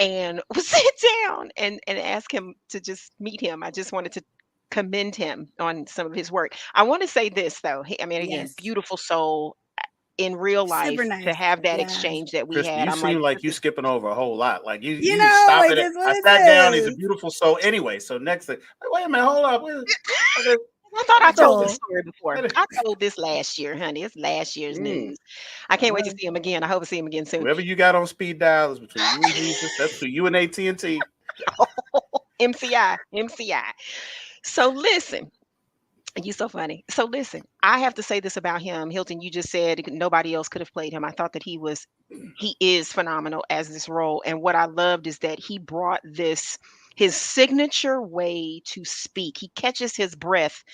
B: and sit down and ask him to just meet him. I just wanted to commend him on some of his work. I want to say this though. Again, beautiful soul. In real life, nice. To have that exchange that we
C: Chris,
B: had,
C: you seem like you skipping over a whole lot. Like you
A: know,
C: stop it. I sat down. He's a beautiful soul. Anyway, so next thing, wait a minute, hold up.
B: I thought I told this story before. I told this last year, honey. It's last year's news. I can't wait to see him again. I hope to see him again soon.
C: Whoever you got on speed dial is between you and Jesus. That's between you and AT&T.
B: MCI. So listen. You're so funny. So listen, I have to say this about him. Hilton, you just said nobody else could have played him. I thought that he is phenomenal as this role. And what I loved is that he brought his signature way to speak. He catches his breath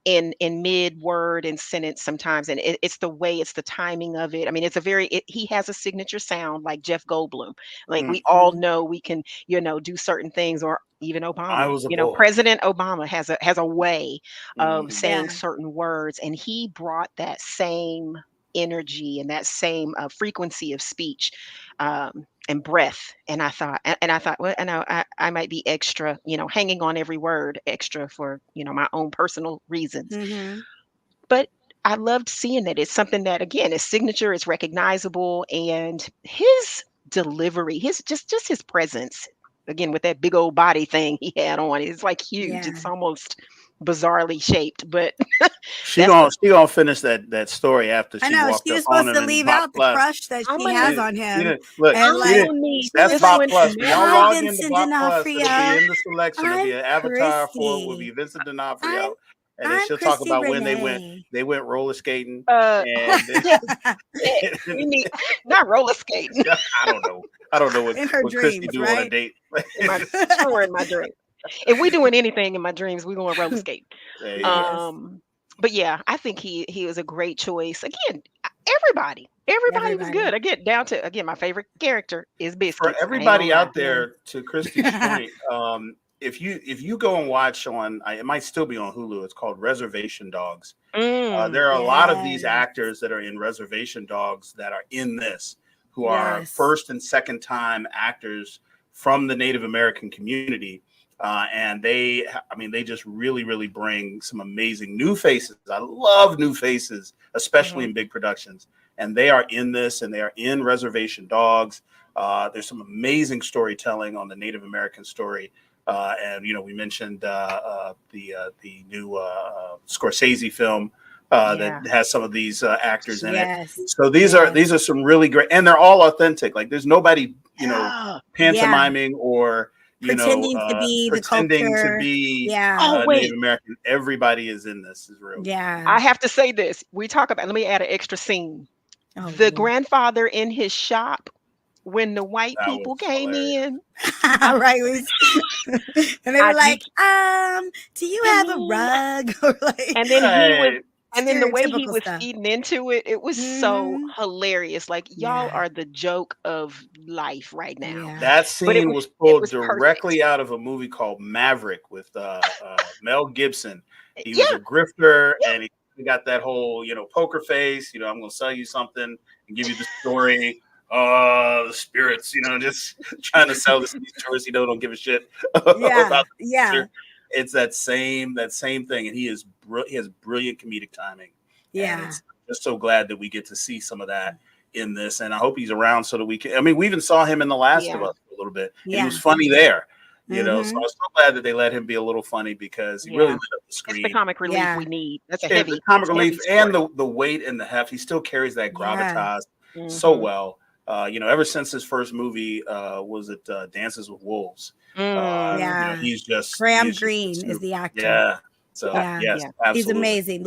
B: in mid word and sentence sometimes. And it's the timing of it. I mean, he has a signature sound like Jeff Goldblum. Like we all know we can, do certain things, or even
C: I
B: Obama.
C: was a
B: You know,
C: boy.
B: President Obama has a way of
C: Mhm.
B: saying
A: Yeah.
B: certain words, and he brought that same energy and that same frequency of speech and breath. And I thought, well, I might be extra, hanging on every word extra for my own personal reasons.
A: Hmm.
B: But I loved seeing it. It's something that, again, is signature, it's recognizable, and his delivery, his just his presence, again, with that big old body thing he had on, it's like huge.
A: Yeah.
B: It's almost bizarrely shaped, but
C: She
B: that's
C: gonna
B: the
C: she gonna finish that story after
A: I
C: she
A: know
C: walked
A: she
C: up
A: was
C: on
A: supposed
C: him
A: to
C: in
A: leave
C: Bot
A: out the
C: Plus.
A: crush that
B: I'm
A: she
B: gonna
A: has
B: need
A: on
C: She
A: him,
C: didn't look.
A: and
C: She
B: I'm
A: like
C: didn't.
B: gonna need
C: That's
A: it's
B: this
A: like,
C: Bot
B: one to
C: Plus. When y'all
A: "Hi,
B: matter.
C: log into
A: Vincent
C: Bot Plus, it'll be
A: D'Onofrio.
C: in the selection. It'll be
A: I'm
C: an avatar for it. Will be
A: Christy.
C: Vincent
A: I'm
C: D'Onofrio, and then
A: I'm
C: she'll talk
A: Christy
C: about when
A: Renee."
C: they went roller skating,
B: Uh,
C: and
B: yeah, we need not roller skating
C: I don't know. I don't know
A: In her
C: what Christy
A: dreams,
C: do on a
A: right?
C: date.
B: in my sure in my dream. If we doing anything in my dreams, we going roller skate.
C: There you go.
A: Yes,
B: But yeah, I think he was a great choice. Again, everybody was good.
A: everybody.
B: Again, down to again, my favorite character is
C: For
B: Biscuits. I ain't gonna
C: everybody
B: lie.
C: out
A: Yeah.
C: there, to Christy's point, if you go and watch on, it might still be on Hulu. It's called Reservation Dogs.
B: Mm,
C: There are a lot of these
A: Yes.
C: actors that are in Reservation Dogs that are in this, who are
A: Yes.
C: first and second time actors from the Native American community. And they just really, really bring some amazing new faces. I love new faces, especially
B: mhm.
C: in big productions. And they are in this, and they are in Reservation Dogs. There's some amazing storytelling on the Native American story. And we mentioned the new Scorsese film that
B: Yeah.
C: has some of these actors in it.
A: Yes.
C: So
A: Yes.
C: these are some really great, and they're all authentic. Like there's nobody
B: Yeah.
A: Yeah.
C: pantomiming or
A: Pretending to be the
C: pretending to
A: culture.
C: be
A: Yeah.
B: Oh
C: Native
B: wait,
C: American. Everybody is in this. Is real.
A: Yeah.
B: I have to say this. We talk about. Let me add an extra scene.
A: Oh
B: The
A: Lord.
B: grandfather in his shop when the white
C: That
B: people
C: was
B: came
C: hilarious.
B: in. I,
A: Right. And they
B: I
A: were
B: you,
A: like, do you
B: and
A: have a
B: then
A: rug? Or like
B: And then he was
C: Right.
B: and then the way he
A: stereotypical
B: was
A: stuff.
B: feeding into it, it was so
A: Hmm.
B: hilarious. Like y'all
A: Yeah.
B: are the joke of life right now.
A: Yeah.
C: That
B: But
C: scene was
B: it
C: pulled
B: was perfect.
C: directly out of a movie called Maverick with Mel Gibson. He was a
B: Yeah,
C: grifter,
B: yeah.
C: and he got that whole poker face. I'm going to sell you something and give you the story. The spirits, just trying to sell this tourist. Don't give a shit about
A: Yeah.
C: the
A: Yeah.
C: future. It's that same thing, and he has brilliant comedic timing, and
A: Yeah.
C: it's just so glad that we get to see some of that in this, and I hope he's around so that we can. I mean, we even saw him in The Last of
B: Yeah,
C: Us a little bit, and he
A: Yeah.
C: was funny there. So I
A: Hmm.
C: was so glad that they let him be a little funny because he really
B: yeah.
C: lit up the
B: It's the
C: screen.
B: comic relief
A: Yeah.
B: we need. That's a
C: And the
B: heavy,
C: comic relief and
B: story.
C: the weight and the heft, he still carries that
A: Yeah.
C: gravitas so
B: Mhm.
C: well. Ever since his first movie, was it Dances with Wolves?
B: Mm.
A: Yeah.
C: He
A: Graham
C: is just
A: Greene is the actor.
C: yeah. So
B: Yeah,
A: Yeah.
C: yes,
B: yeah.
A: He's
C: absolutely.
A: amazing.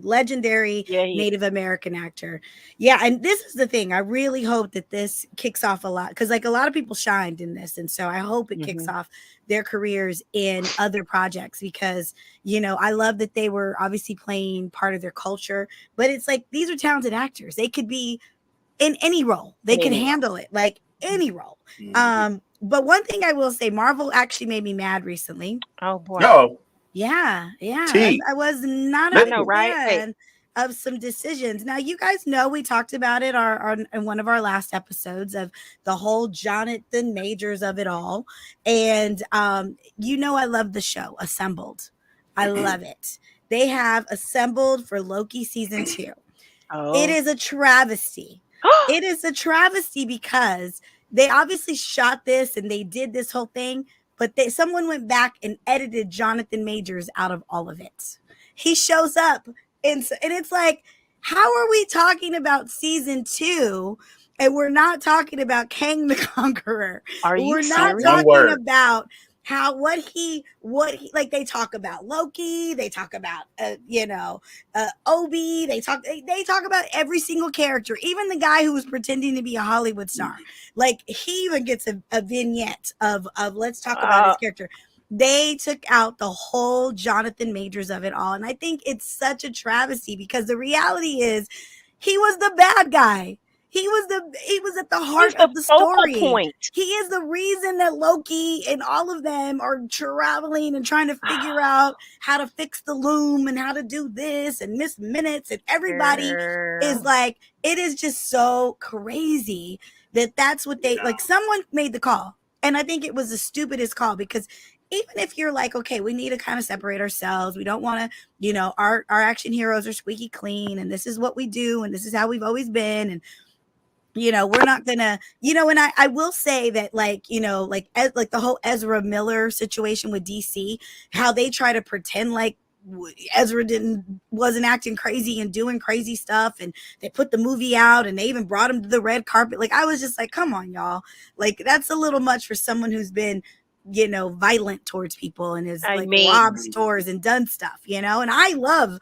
A: Legendary
B: Yeah, he
A: Native American actor. Yeah, and this is the thing. I really hope that this kicks off a lot because like a lot of people shined in this. And so I hope it kicks
B: mhm.
A: off their careers in other projects because, I love that they were obviously playing part of their culture, but it's like these are talented actors. They could be in any role. They
B: In
A: could
B: any role.
A: handle it like
B: Mhm.
A: any role.
C: Mhm.
A: But one thing I will say, Marvel actually made me mad recently.
B: Oh boy.
C: No,
A: Yeah, yeah.
C: T.
A: I was not
B: I
A: a
C: Let,
B: know,
A: big
B: right? Hey,
A: fan of some decisions. Now, you guys know we talked about it in one of our last episodes of the whole Jonathan Majors of it all. And I love the show Assembled. I love it. They have Assembled for Loki season 2. It
B: oh.
A: is a travesty. It is a travesty because they obviously shot this and they did this whole thing, but someone went back and edited Jonathan Majors out of all of it. He shows up and it's like, how are we talking about season 2 and we're not talking about Kang the Conqueror?
B: Are you
A: We're not
B: serious?
C: one
A: talking
C: word.
A: about what he like. They talk about Loki, they talk about Obi, they talk about every single character, even the guy who was pretending to be a Hollywood star. Like he even gets a vignette of let's talk about his
B: Uh,
A: character. They took out the whole Jonathan Majors of it all, and I think it's such a travesty because the reality is he was the bad guy. He was at the
B: He's
A: heart
B: the
A: of the
B: focal
A: story.
B: point.
A: He is the reason that Loki and all of them are traveling and trying to figure out how to fix the loom and how to do this and miss minutes, and everybody is like, it is just so crazy that that's what they like. Someone made the call, and I think it was the stupidest call, because even if you're like, okay, we need to kind of separate ourselves, we don't want to, you know, our action heroes are squeaky clean, and this is what we do, and this is how we've always been, and you know, we're not gonna, you know, and I will say that, like, you know, like the whole Ezra Miller situation with DC, how they try to pretend like Ezra wasn't acting crazy and doing crazy stuff, and they put the movie out and they even brought him to the red carpet. Like, I was just like, come on, y'all, like that's a little much for someone who's been, you know, violent towards people and has like robbed stores and done stuff, you know. And I love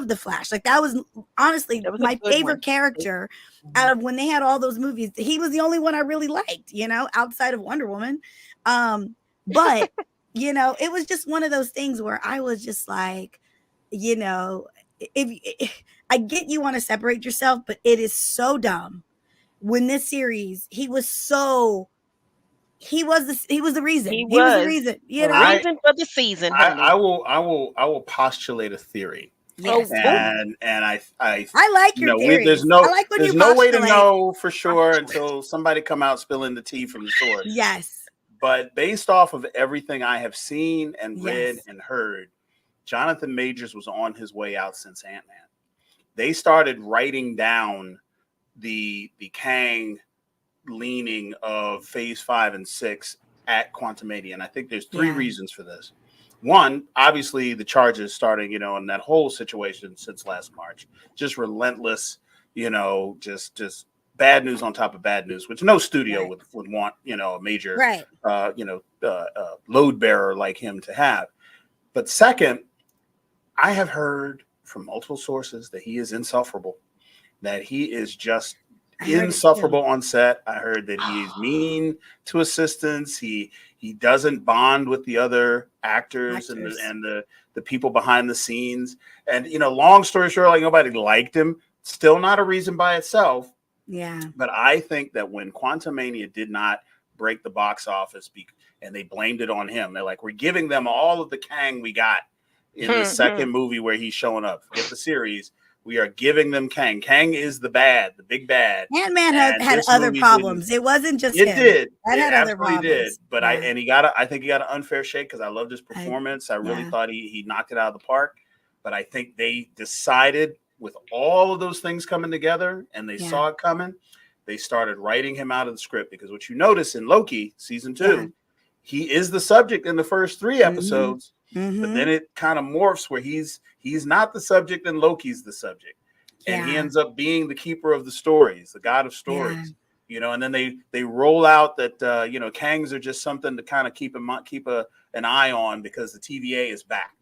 A: the Flash. Like, that was honestly my favorite character out of when they had all those movies. He was the only one I really liked, you know, outside of Wonder Woman. But you know, it was just one of those things where I was just like, you know, if I get you want to separate yourself, but it is so dumb. When this series, he was the reason. He was the reason, you know.
B: Reason for the season.
C: I will postulate a theory.
A: Yes.
C: And I
A: like your theories.
C: There's no way to know for sure until somebody come out spilling the tea from the source.
A: Yes.
C: But based off of everything I have seen and read and heard, Jonathan Majors was on his way out since Ant-Man. They started writing down the Kang leaning of phase 5 and 6 at Quantumania. And I think there's three reasons for this. One, obviously the charges starting, you know, in that whole situation since last March, just relentless, you know, just bad news on top of bad news, which no studio would want, you know, a major, load bearer like him to have. But second, I have heard from multiple sources that he is insufferable, that he is just insufferable on set. I heard that he is mean to assistants. He doesn't bond with the other actors. and the people behind the scenes. And, you know, long story short, like, nobody liked him. Still not a reason by itself.
A: Yeah.
C: But I think that when Quantumania did not break the box office and they blamed it on him, they're like, we're giving them all of the Kang we got in the second movie where he's showing up. Forget the series. We are giving them Kang. Kang is the big bad.
A: Ant-Man had other problems. It wasn't just
C: him.
A: It
C: did.
A: That had other problems.
C: Did. But I think he got an unfair shake because I loved his performance. I really thought he knocked it out of the park. But I think they decided, with all of those things coming together, and they saw it coming, they started writing him out of the script. Because what you notice in Loki season 2, he is the subject in the first 3 episodes, but then it kind of morphs where he's not the subject and Loki's the subject, and he ends up being the keeper of the stories, the god of stories. You know, and then they roll out that you know, Kangs are just something to kind of keep an eye on because the TVA is back.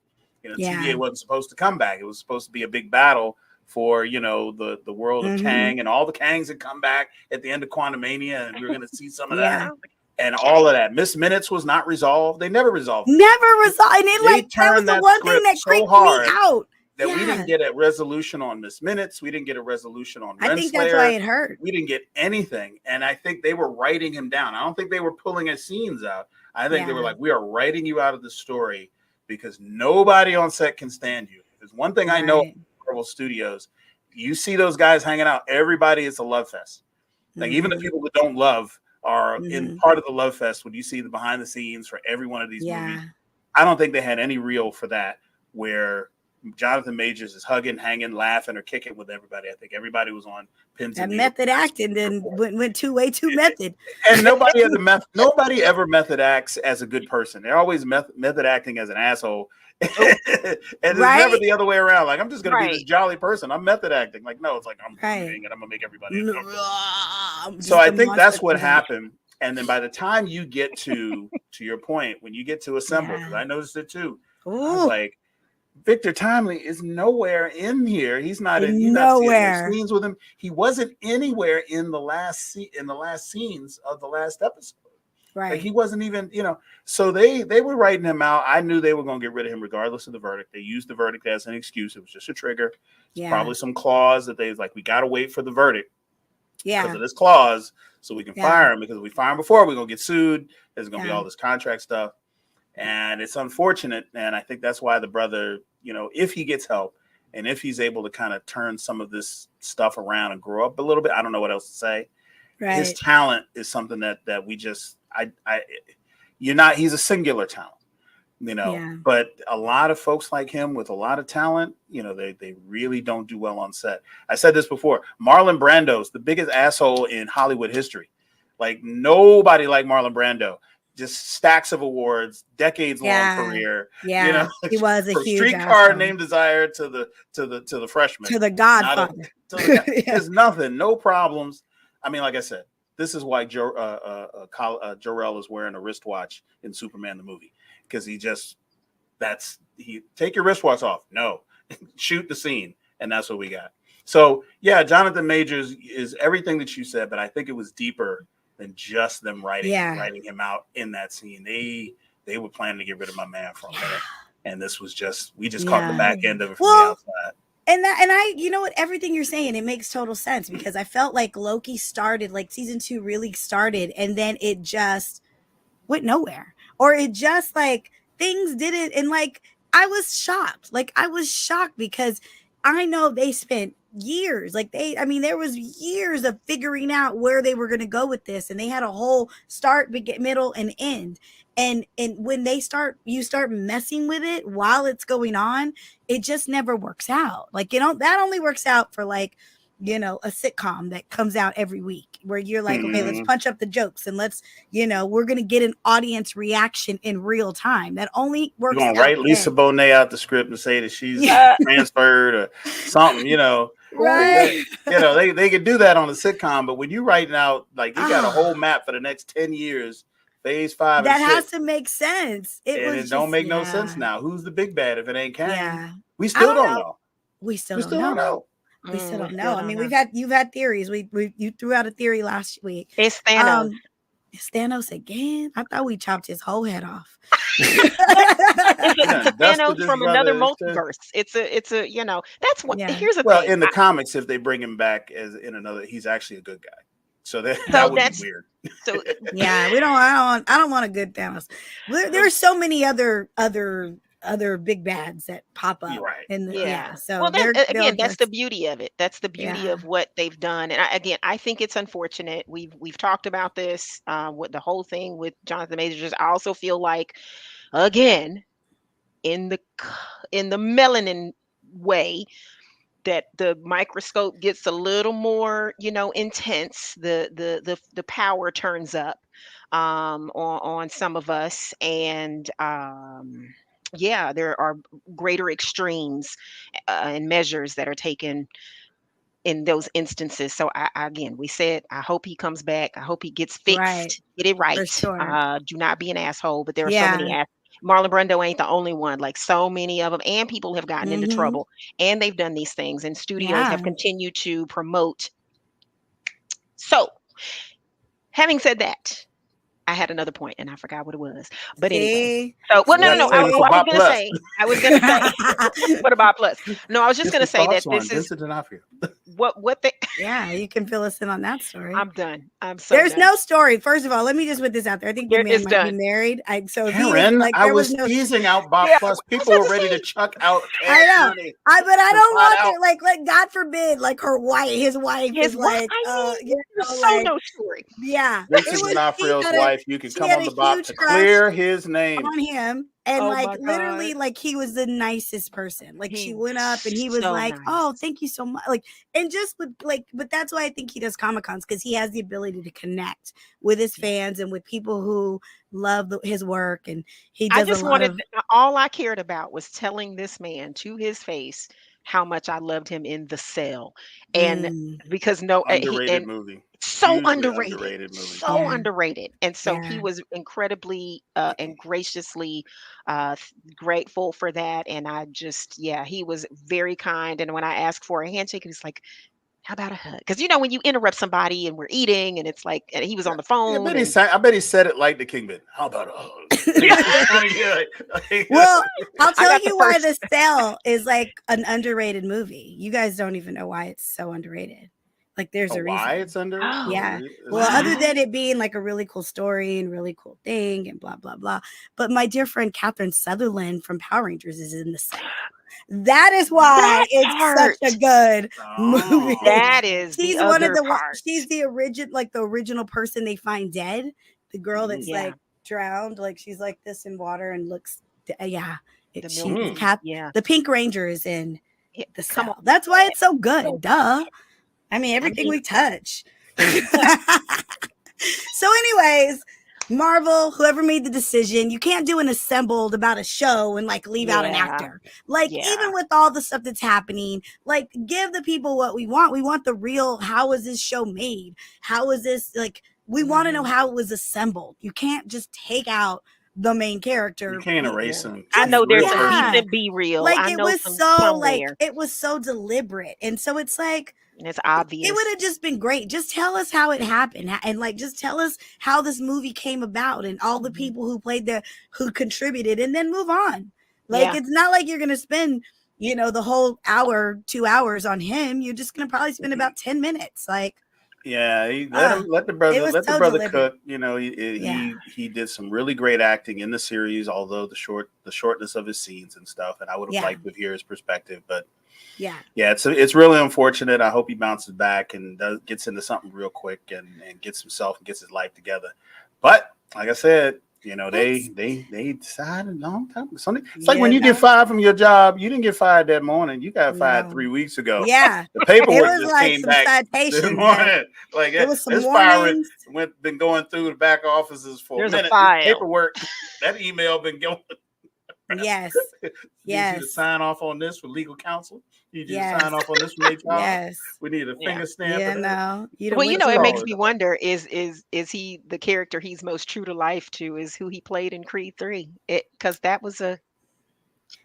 C: You know, TVA wasn't supposed to come back. It was supposed to be a big battle for, you know, the world of Kang, and all the Kangs had come back at the end of Quantumania, and we were going to see some of that. And all of that. Miss Minutes was not resolved. They never resolved.
A: And it, like, that was the one thing that creeped me out.
C: That we didn't get a resolution on Miss Minutes. We didn't get a resolution on Renslayer.
A: I think that's why it hurt.
C: We didn't get anything. And I think they were writing him down. I don't think they were pulling his scenes out. I think they were like, we are writing you out of the story because nobody on set can stand you. There's one thing I know in Marvel Studios. You see those guys hanging out. Everybody is a love fest. Like, even the people that don't love are in part of the love fest when you see the behind the scenes for every one of these movies. I don't think they had any reel for that where Jonathan Majors is hugging, hanging, laughing, or kicking with everybody. I think everybody was on pins and needles.
A: Method acting then went way too method.
C: And nobody ever method acts as a good person. They're always method acting as an asshole. And it's never the other way around. Like, I'm just gonna be this jolly person. I'm method acting. Like, no, it's like I'm doing it. I'm gonna make everybody uncomfortable. So I think that's what happened. And then by the time you get to your point, when you get to Assemble, because I noticed it too, I was like, Victor Timely is nowhere in here. He's not in. He's nowhere. Not scenes with him. He wasn't anywhere in the last scenes of the last episode. Right. Like, he wasn't even, you know. So they were writing him out. I knew they were going to get rid of him regardless of the verdict. They used the verdict as an excuse. It was just a trigger. Probably some clause that they was like, we got to wait for the verdict. because of this clause, so we can fire him, because if we fire him before, we're gonna get sued. There's gonna be all this contract stuff, and it's unfortunate. And I think that's why the brother, if he gets help and if he's able to kind of turn some of this stuff around and grow up a little bit, I don't know what else to say. Right. His talent is something that we just he's a singular talent. But a lot of folks like him with a lot of talent, they really don't do well on set. I said this before. Marlon Brando's the biggest asshole in Hollywood history. Like, nobody like Marlon Brando. Just stacks of awards, decades long career.
A: Yeah, he was a huge
C: Streetcar Named Desire to the Freshman,
A: to the Godfather.
C: There's nothing, no problems. I mean, like I said, this is why Jor-El is wearing a wristwatch in Superman the movie. Because he take your wristwatch off. No, shoot the scene. And that's what we got. So yeah, Jonathan Majors is everything that you said, but I think it was deeper than just them writing him out in that scene. They were planning to get rid of my man for a minute. And this was we just caught the back end of it from the outside.
A: And I, what, everything you're saying, it makes total sense, because I felt like Loki started, like season 2 really started, and then it just went nowhere. Or it just like things didn't, and like I was shocked because I know they spent years, there was years of figuring out where they were going to go with this, and they had a whole start, middle, and end. And when you start messing with it while it's going on, it just never works out. Like, that only works out for like, a sitcom that comes out every week where you're like, okay, let's punch up the jokes and let's, we're going to get an audience reaction in real time. That only works.
C: You're going to write Lisa Bonet out the script and say that she's transferred or something,
A: Right.
C: They could do that on a sitcom, but when you're writing out, like, you got a whole map for the next 10 years, phase 5
A: that
C: and
A: has to make sense.
C: It don't make no sense now. Who's the big bad if it ain't Kang? We still don't know.
A: We still don't know. We still don't know. I mean, you've had theories. You threw out a theory last week.
B: It's Thanos.
A: It's Thanos again. I thought we chopped his whole head off.
B: It's Thanos from another multiverse. It's a that's what. Here's the thing.
C: Well, in the comics, if they bring him back as in another, he's actually a good guy. So that would be weird.
B: So
A: yeah, I don't want a good Thanos. There's so many other big bads that pop up.
B: Right.
A: So
B: well, that's the beauty of it. That's the beauty of what they've done. And I think it's unfortunate. We've talked about this with the whole thing with Jonathan Majors. I also feel like, again, in the melanin way, that the microscope gets a little more, intense. The power turns up on some of us, and there are greater extremes and measures that are taken in those instances. So we said, I hope he comes back. I hope he gets fixed, get it right. Sure. Do not be an asshole. But there are so many Marlon Brando ain't the only one. Like, so many of them, and people have gotten into trouble, and they've done these things, and studios have continued to promote. So, having said that, I had another point and I forgot what it was. But anyway. So, no. I was going to say, what about Plus? No, I was just going to say that this is what they.
A: Yeah, you can fill us in on that story.
B: I'm done.
A: There's no story. First of all, let me just put this out there. I think your man might be married.
C: Karen, I was teasing out Bob Plus. People were ready to chuck out.
A: I know. But I don't want it. Like, God forbid, like his wife is like,
B: no story.
A: Yeah.
C: This is Nafriel's wife. You can come on the box to clear his name
A: on him. And literally, like, he was the nicest person. Like, she went up and he was so like, nice. Oh, thank you so much. Like, and just with but that's why I think he does Comic-Cons, because he has the ability to connect with his fans and with people who love his work. And he does
B: all I cared about was telling this man to his face how much I loved him in The Cell. And because
C: underrated movie.
B: So underrated underrated. And so he was incredibly and graciously grateful for that. And I just, he was very kind. And when I asked for a handshake, he was like, how about a hug? Because, when you interrupt somebody and we're eating and it's like, and he was on the phone.
C: I bet he said it like the Kingpin. How about a hug?
A: Well, I'll tell you why The Cell is like an underrated movie. You guys don't even know why it's so underrated. Like there's a reason.
C: Why it's under?
B: Oh,
A: Well, other
B: wow.
A: than it being like a really cool story and really cool thing and blah blah blah. But my dear friend Catherine Sutherland from Power Rangers is in the sale. That is why
B: That
A: it's such
B: part.
A: a good movie.
B: That is the
A: She's one of
B: other
A: the
B: part.
A: she's the original person they find dead. The girl that's
B: Yeah.
A: like drowned, like she's like this in water and looks
B: The
A: she
B: milky.
A: Cat
B: Yeah.
A: the Pink Ranger is in
B: Yeah,
A: the
B: come on.
A: cell. That's why it's so good. Duh. I mean, everything
B: mean-
A: we touch. So, anyways, Marvel, whoever made the decision, you can't do an assembled about a show and like leave out an
B: Yeah.
A: actor. Like,
B: Yeah.
A: even with all the stuff that's happening, like, give the people what we want. We want the real, how was this show made? How is this, like, we want to know how it was assembled. You can't just take out the main character.
C: You can't erase him.
B: I know there's a
A: Yeah.
B: decent be real.
A: Like,
B: I
A: it
B: know
A: was
B: some
A: so, like,
B: somewhere,
A: it was so deliberate. And so it's like,
B: and it's obvious.
A: it would have just been great. Just tell us how it happened, and like just tell us how this movie came about and all the people who who contributed, and then move on. Like it's not like you're gonna spend, the whole hour, 2 hours on him. You're just gonna probably spend about 10 minutes. Like,
C: Yeah, let the
A: it
C: brother
A: was
C: let the
A: so
C: brother
A: deliberate.
C: cook. He did some really great acting in the series, although the shortness of his scenes and stuff. And I would have liked to hear his perspective, but yeah, it's really unfortunate. I hope he bounces back and gets into something real quick and gets himself and gets his life together. But like I said, they decided a long time. It's like when you get fired from your job, you didn't get fired that morning. You got fired 3 weeks ago.
A: Yeah,
C: the paperwork
A: was
C: just
A: like
C: came
A: some
C: back
A: citations.
C: this morning. Like
A: There was some
C: this
A: warnings.
C: firing been going through the back offices for
B: There's
C: a minute.
B: a file.
C: This paperwork, that email been going.
A: Yes.
C: Need you to sign off on this for legal counsel. Need you to sign off on this from HR.
A: Yes.
C: We need a finger stamp.
A: Well,
B: it makes me wonder: is he the character he's most true to life to? Is who he played in Creed 3? Because that was an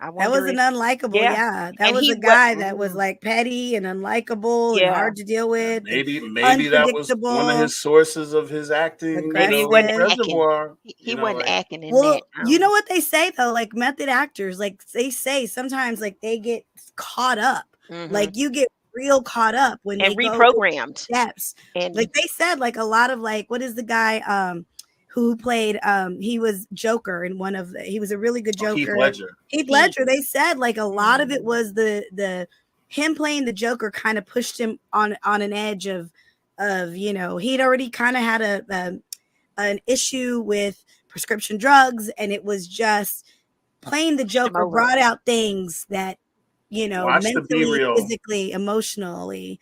A: unlikable, that
B: and
A: was a guy that was like petty and unlikable and hard to deal with.
C: Maybe that was one of his sources of his acting.
B: Maybe he wasn't
C: reservoir.
B: He wasn't acting in
A: well,
B: that.
A: you know what they say though, like method actors, like they say sometimes like they get caught up. Like you get real caught up when
B: and
A: they
B: reprogrammed
A: steps.
B: And
A: like they said, like a lot of like, what is the guy who played he was Joker in one of he was a really good Joker. Heath Ledger. They said like a lot of it was the him playing the Joker kind of pushed him on an edge of he'd already kind of had an issue with prescription drugs, and it was just playing the Joker brought out things that mentally, physically, emotionally.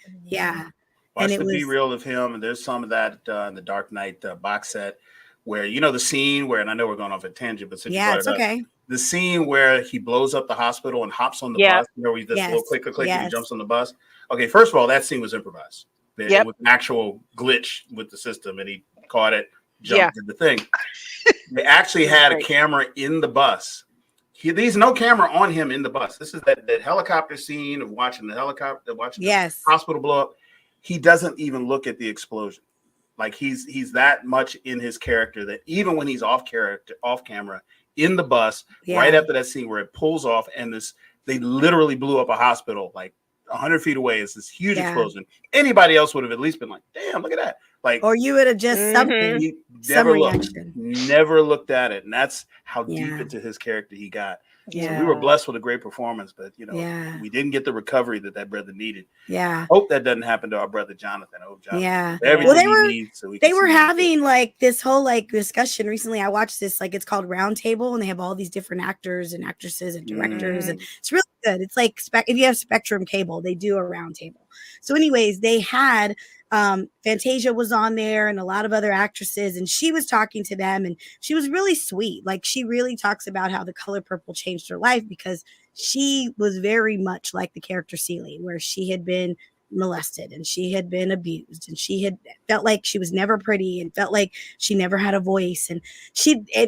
C: Watch the Be Real of him, and there's some of that in the Dark Knight box set where the scene where, and I know we're going off a tangent, but since
A: it's okay.
C: The scene where he blows up the hospital and hops on the bus, where he does a little click and he jumps on the bus. Okay, first of all, that scene was improvised. It was an actual glitch with the system, and he caught it, jumped in the thing. They actually had a camera in the bus. There's no camera on him in the bus. This is that helicopter scene of watching the helicopter, watching the hospital blow up. He doesn't even look at the explosion. Like he's that much in his character that even when he's off camera in the bus, right after that scene where it pulls off and they literally blew up a hospital like 100 feet away. It's this huge explosion. Anybody else would have at least been like, damn, look at that. Like,
A: or you would have just something.
C: He never looked at it. And that's how deep into his character he got. So we were blessed with a great performance, but we didn't get the recovery that brother needed. Hope that doesn't happen to our brother Jonathan. They
A: were having like this whole like discussion recently. I watched this, like it's called Roundtable, and they have all these different actors and actresses and directors, and it's really good. It's like if you have Spectrum Cable, they do a roundtable. So anyways, they had Fantasia was on there and a lot of other actresses, and she was talking to them, and she was really sweet. Like she really talks about how The Color Purple changed her life because she was very much like the character Celie, where she had been molested and she had been abused and she had felt like she was never pretty and felt like she never had a voice. And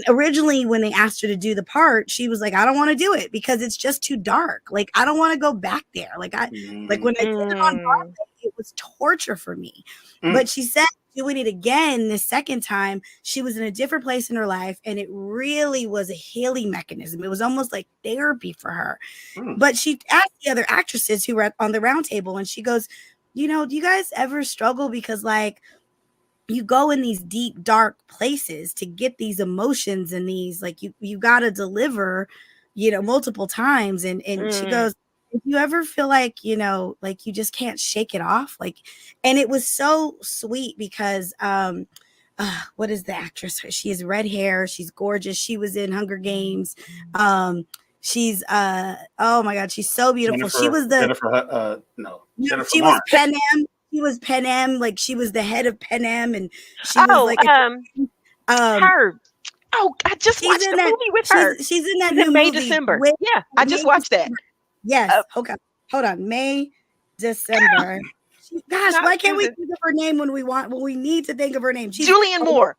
A: originally when they asked her to do the part, she was like, I don't want to do it because it's just too dark. Like, I don't want to go back there. Like when I did it on Broadway, it was torture for me. But she said doing it again the second time, she was in a different place in her life, and it really was a healing mechanism. It was almost like therapy for her. But she asked the other actresses who were on the round table, and she goes, you know, do you guys ever struggle because like you go in these deep dark places to get these emotions and these like you got to deliver, you know, multiple times, and she goes, if you ever feel like, you know, like you just can't shake it off, like, and it was so sweet because what is the actress, she has red hair, she's gorgeous, she was in Hunger Games, she's oh my god, she's so beautiful. She was the
C: Jennifer
A: she was
C: Lawrence.
A: Pen Am. She was Pen Am, like she was the head of Pen Am, and she was
B: Oh,
A: like
B: her. Oh, I just
A: she's
B: watched
A: in
B: the
A: that
B: movie with her.
A: she's in that
B: She's
A: new
B: in May,
A: movie
B: December.
A: with
B: Yeah, I just watched that.
A: Yes. Okay. Hold on. May, December. Gosh,
B: Not
A: why can't we
B: Susan.
A: think of her name when we need to think of her name? She's
B: Julianne Moore.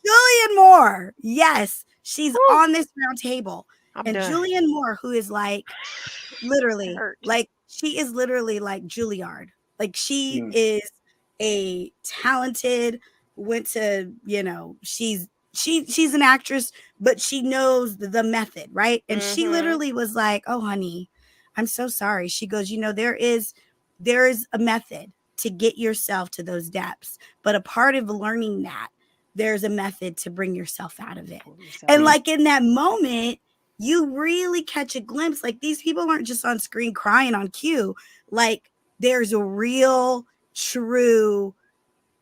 A: Julianne Moore. Yes. She's
B: Woo,
A: on this round table.
B: I'm
A: And
B: done.
A: Julianne Moore, who is like literally
B: Hurt.
A: like she is literally like Juilliard. Like she
C: Mm.
A: is a talented, went to, you know, she's an actress, but she knows the method, right? And she literally was like, oh honey, I'm so sorry. She goes, you know, there is a method to get yourself to those depths, but a part of learning that there's a method to bring yourself out of it. And like in that moment, you really catch a glimpse. Like these people aren't just on screen crying on cue. Like there's a real, true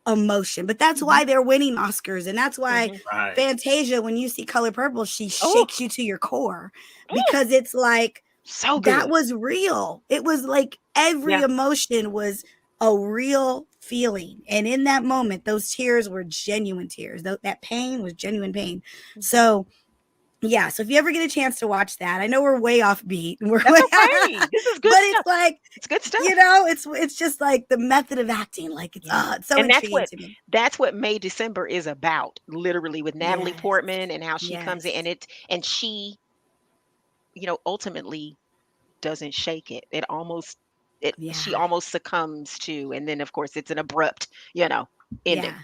A: emotion. But that's why they're winning Oscars. And that's why Fantasia, when you see Color Purple, she shakes you to your core, because it's like,
B: so good.
A: That was real. It was like every emotion was a real feeling. And in that moment, those tears were genuine tears. That pain was genuine pain. So yeah, so if you ever get a chance to watch that, I know we're way off beat. That's
B: okay. This is good
A: but
B: stuff.
A: It's like,
B: it's good stuff.
A: You know, it's just like the method of acting. Like it's so
B: and
A: intriguing to me.
B: That's what May December is about, literally, with Natalie Portman and how she comes in, and she, you know, ultimately doesn't shake it. She almost succumbs to, and then of course it's an abrupt, you know, ending.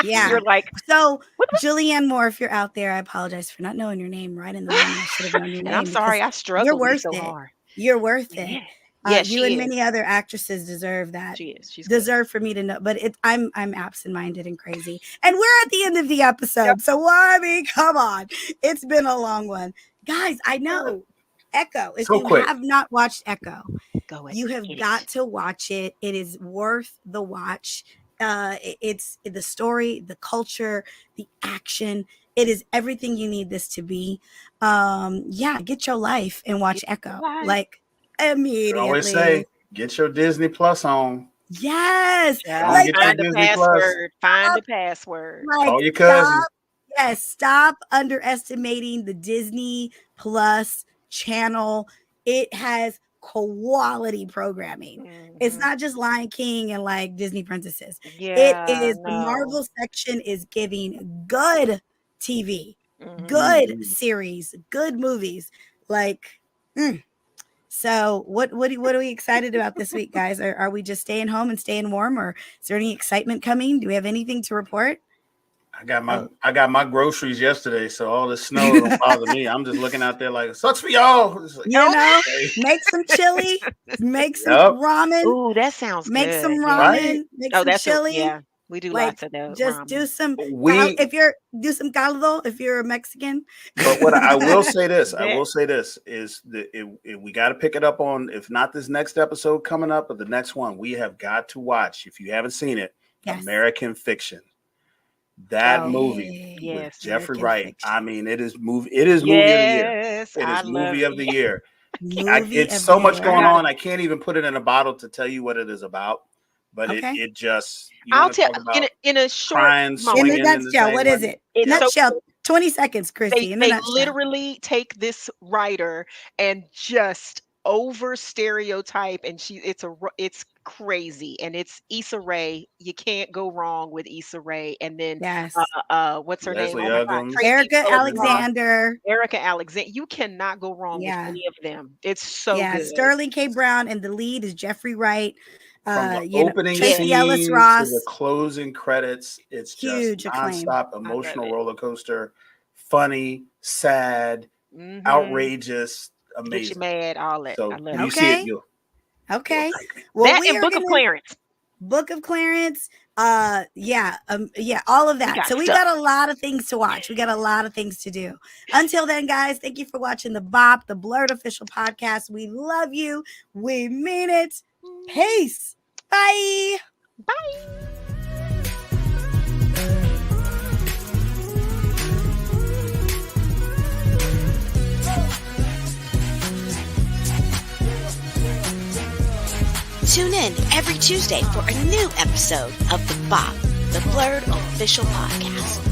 A: Yeah.
B: You're like,
A: so Julianne Moore, if you're out there, I apologize for not knowing your name right in the moment. I should have known your name.
B: And I'm sorry, I struggled
A: you're worth
B: so
A: it.
B: hard.
A: You're worth it. You and many other actresses deserve that.
B: She's
A: deserve good. For me to know, but I'm absent-minded and crazy. And we're at the end of the episode. So I mean, come on. It's been a long one. Guys, I know. Echo. If you have not watched Echo, you have got to watch it. It is worth the watch. It's the story, the culture, the action. It is everything you need this to be. Get your life and watch Echo. Like immediately.
C: I always say, get your Disney Plus on.
A: Yes.
B: Like, find the password. Find the password.
C: Like, call your cousin.
A: Stop underestimating the Disney Plus channel. It has quality programming. It's not just Lion King and like Disney princesses. It is the Marvel section is giving good TV, good series, good movies. Like, So what are we excited about this week, guys? Are we just staying home and staying warm, or is there any excitement coming? Do we have anything to report?
C: I got my groceries yesterday, so all the snow don't bother me. I'm just looking out there like, it sucks for y'all. Like,
A: you know, make some chili, make some ramen.
B: Ooh, that sounds
A: make
B: good.
A: Some ramen, make some chili.
B: We do lots of those.
A: Just
B: ramen.
A: do some. Do some caldo if you're a Mexican.
C: But what I will say this, is that we got to pick it up on, if not this next episode coming up, but the next one, we have got to watch, if you haven't seen it, American Fiction. That movie with Jeffrey Wright. Fiction. I mean, it is movie of the year. It is movie of the year. It's so much going on. I can't even put it in a bottle to tell you what it is about. But it just,
B: I'll tell in a short moment.
A: In a nutshell, what is it? Nutshell, 20 seconds, Christi.
B: They literally take this writer and just over stereotype, and it's crazy, and it's Issa Rae. You can't go wrong with Issa Rae. And then what's her
C: Leslie
B: name?
A: Erica Alexander.
B: You cannot go wrong with any of them. It's so good.
A: Sterling K. Brown, and the lead is Jeffrey Wright.
C: From the opening scene to the closing credits, it's
A: huge
C: just nonstop emotional roller coaster, funny, sad, outrageous, amazing.
B: Get you mad, all that.
C: So
B: I love
C: you see it,
A: Okay. Well,
B: that and Book of Clarence.
A: Book of Clarence, all of that. So we got a lot of things to watch. We got a lot of things to do. Until then, guys, thank you for watching the BOP, the BLERD official podcast. We love you. We mean it. Peace. Bye.
B: Bye.
D: Tune in every Tuesday for a new episode of the BOP, the BLERD official podcast.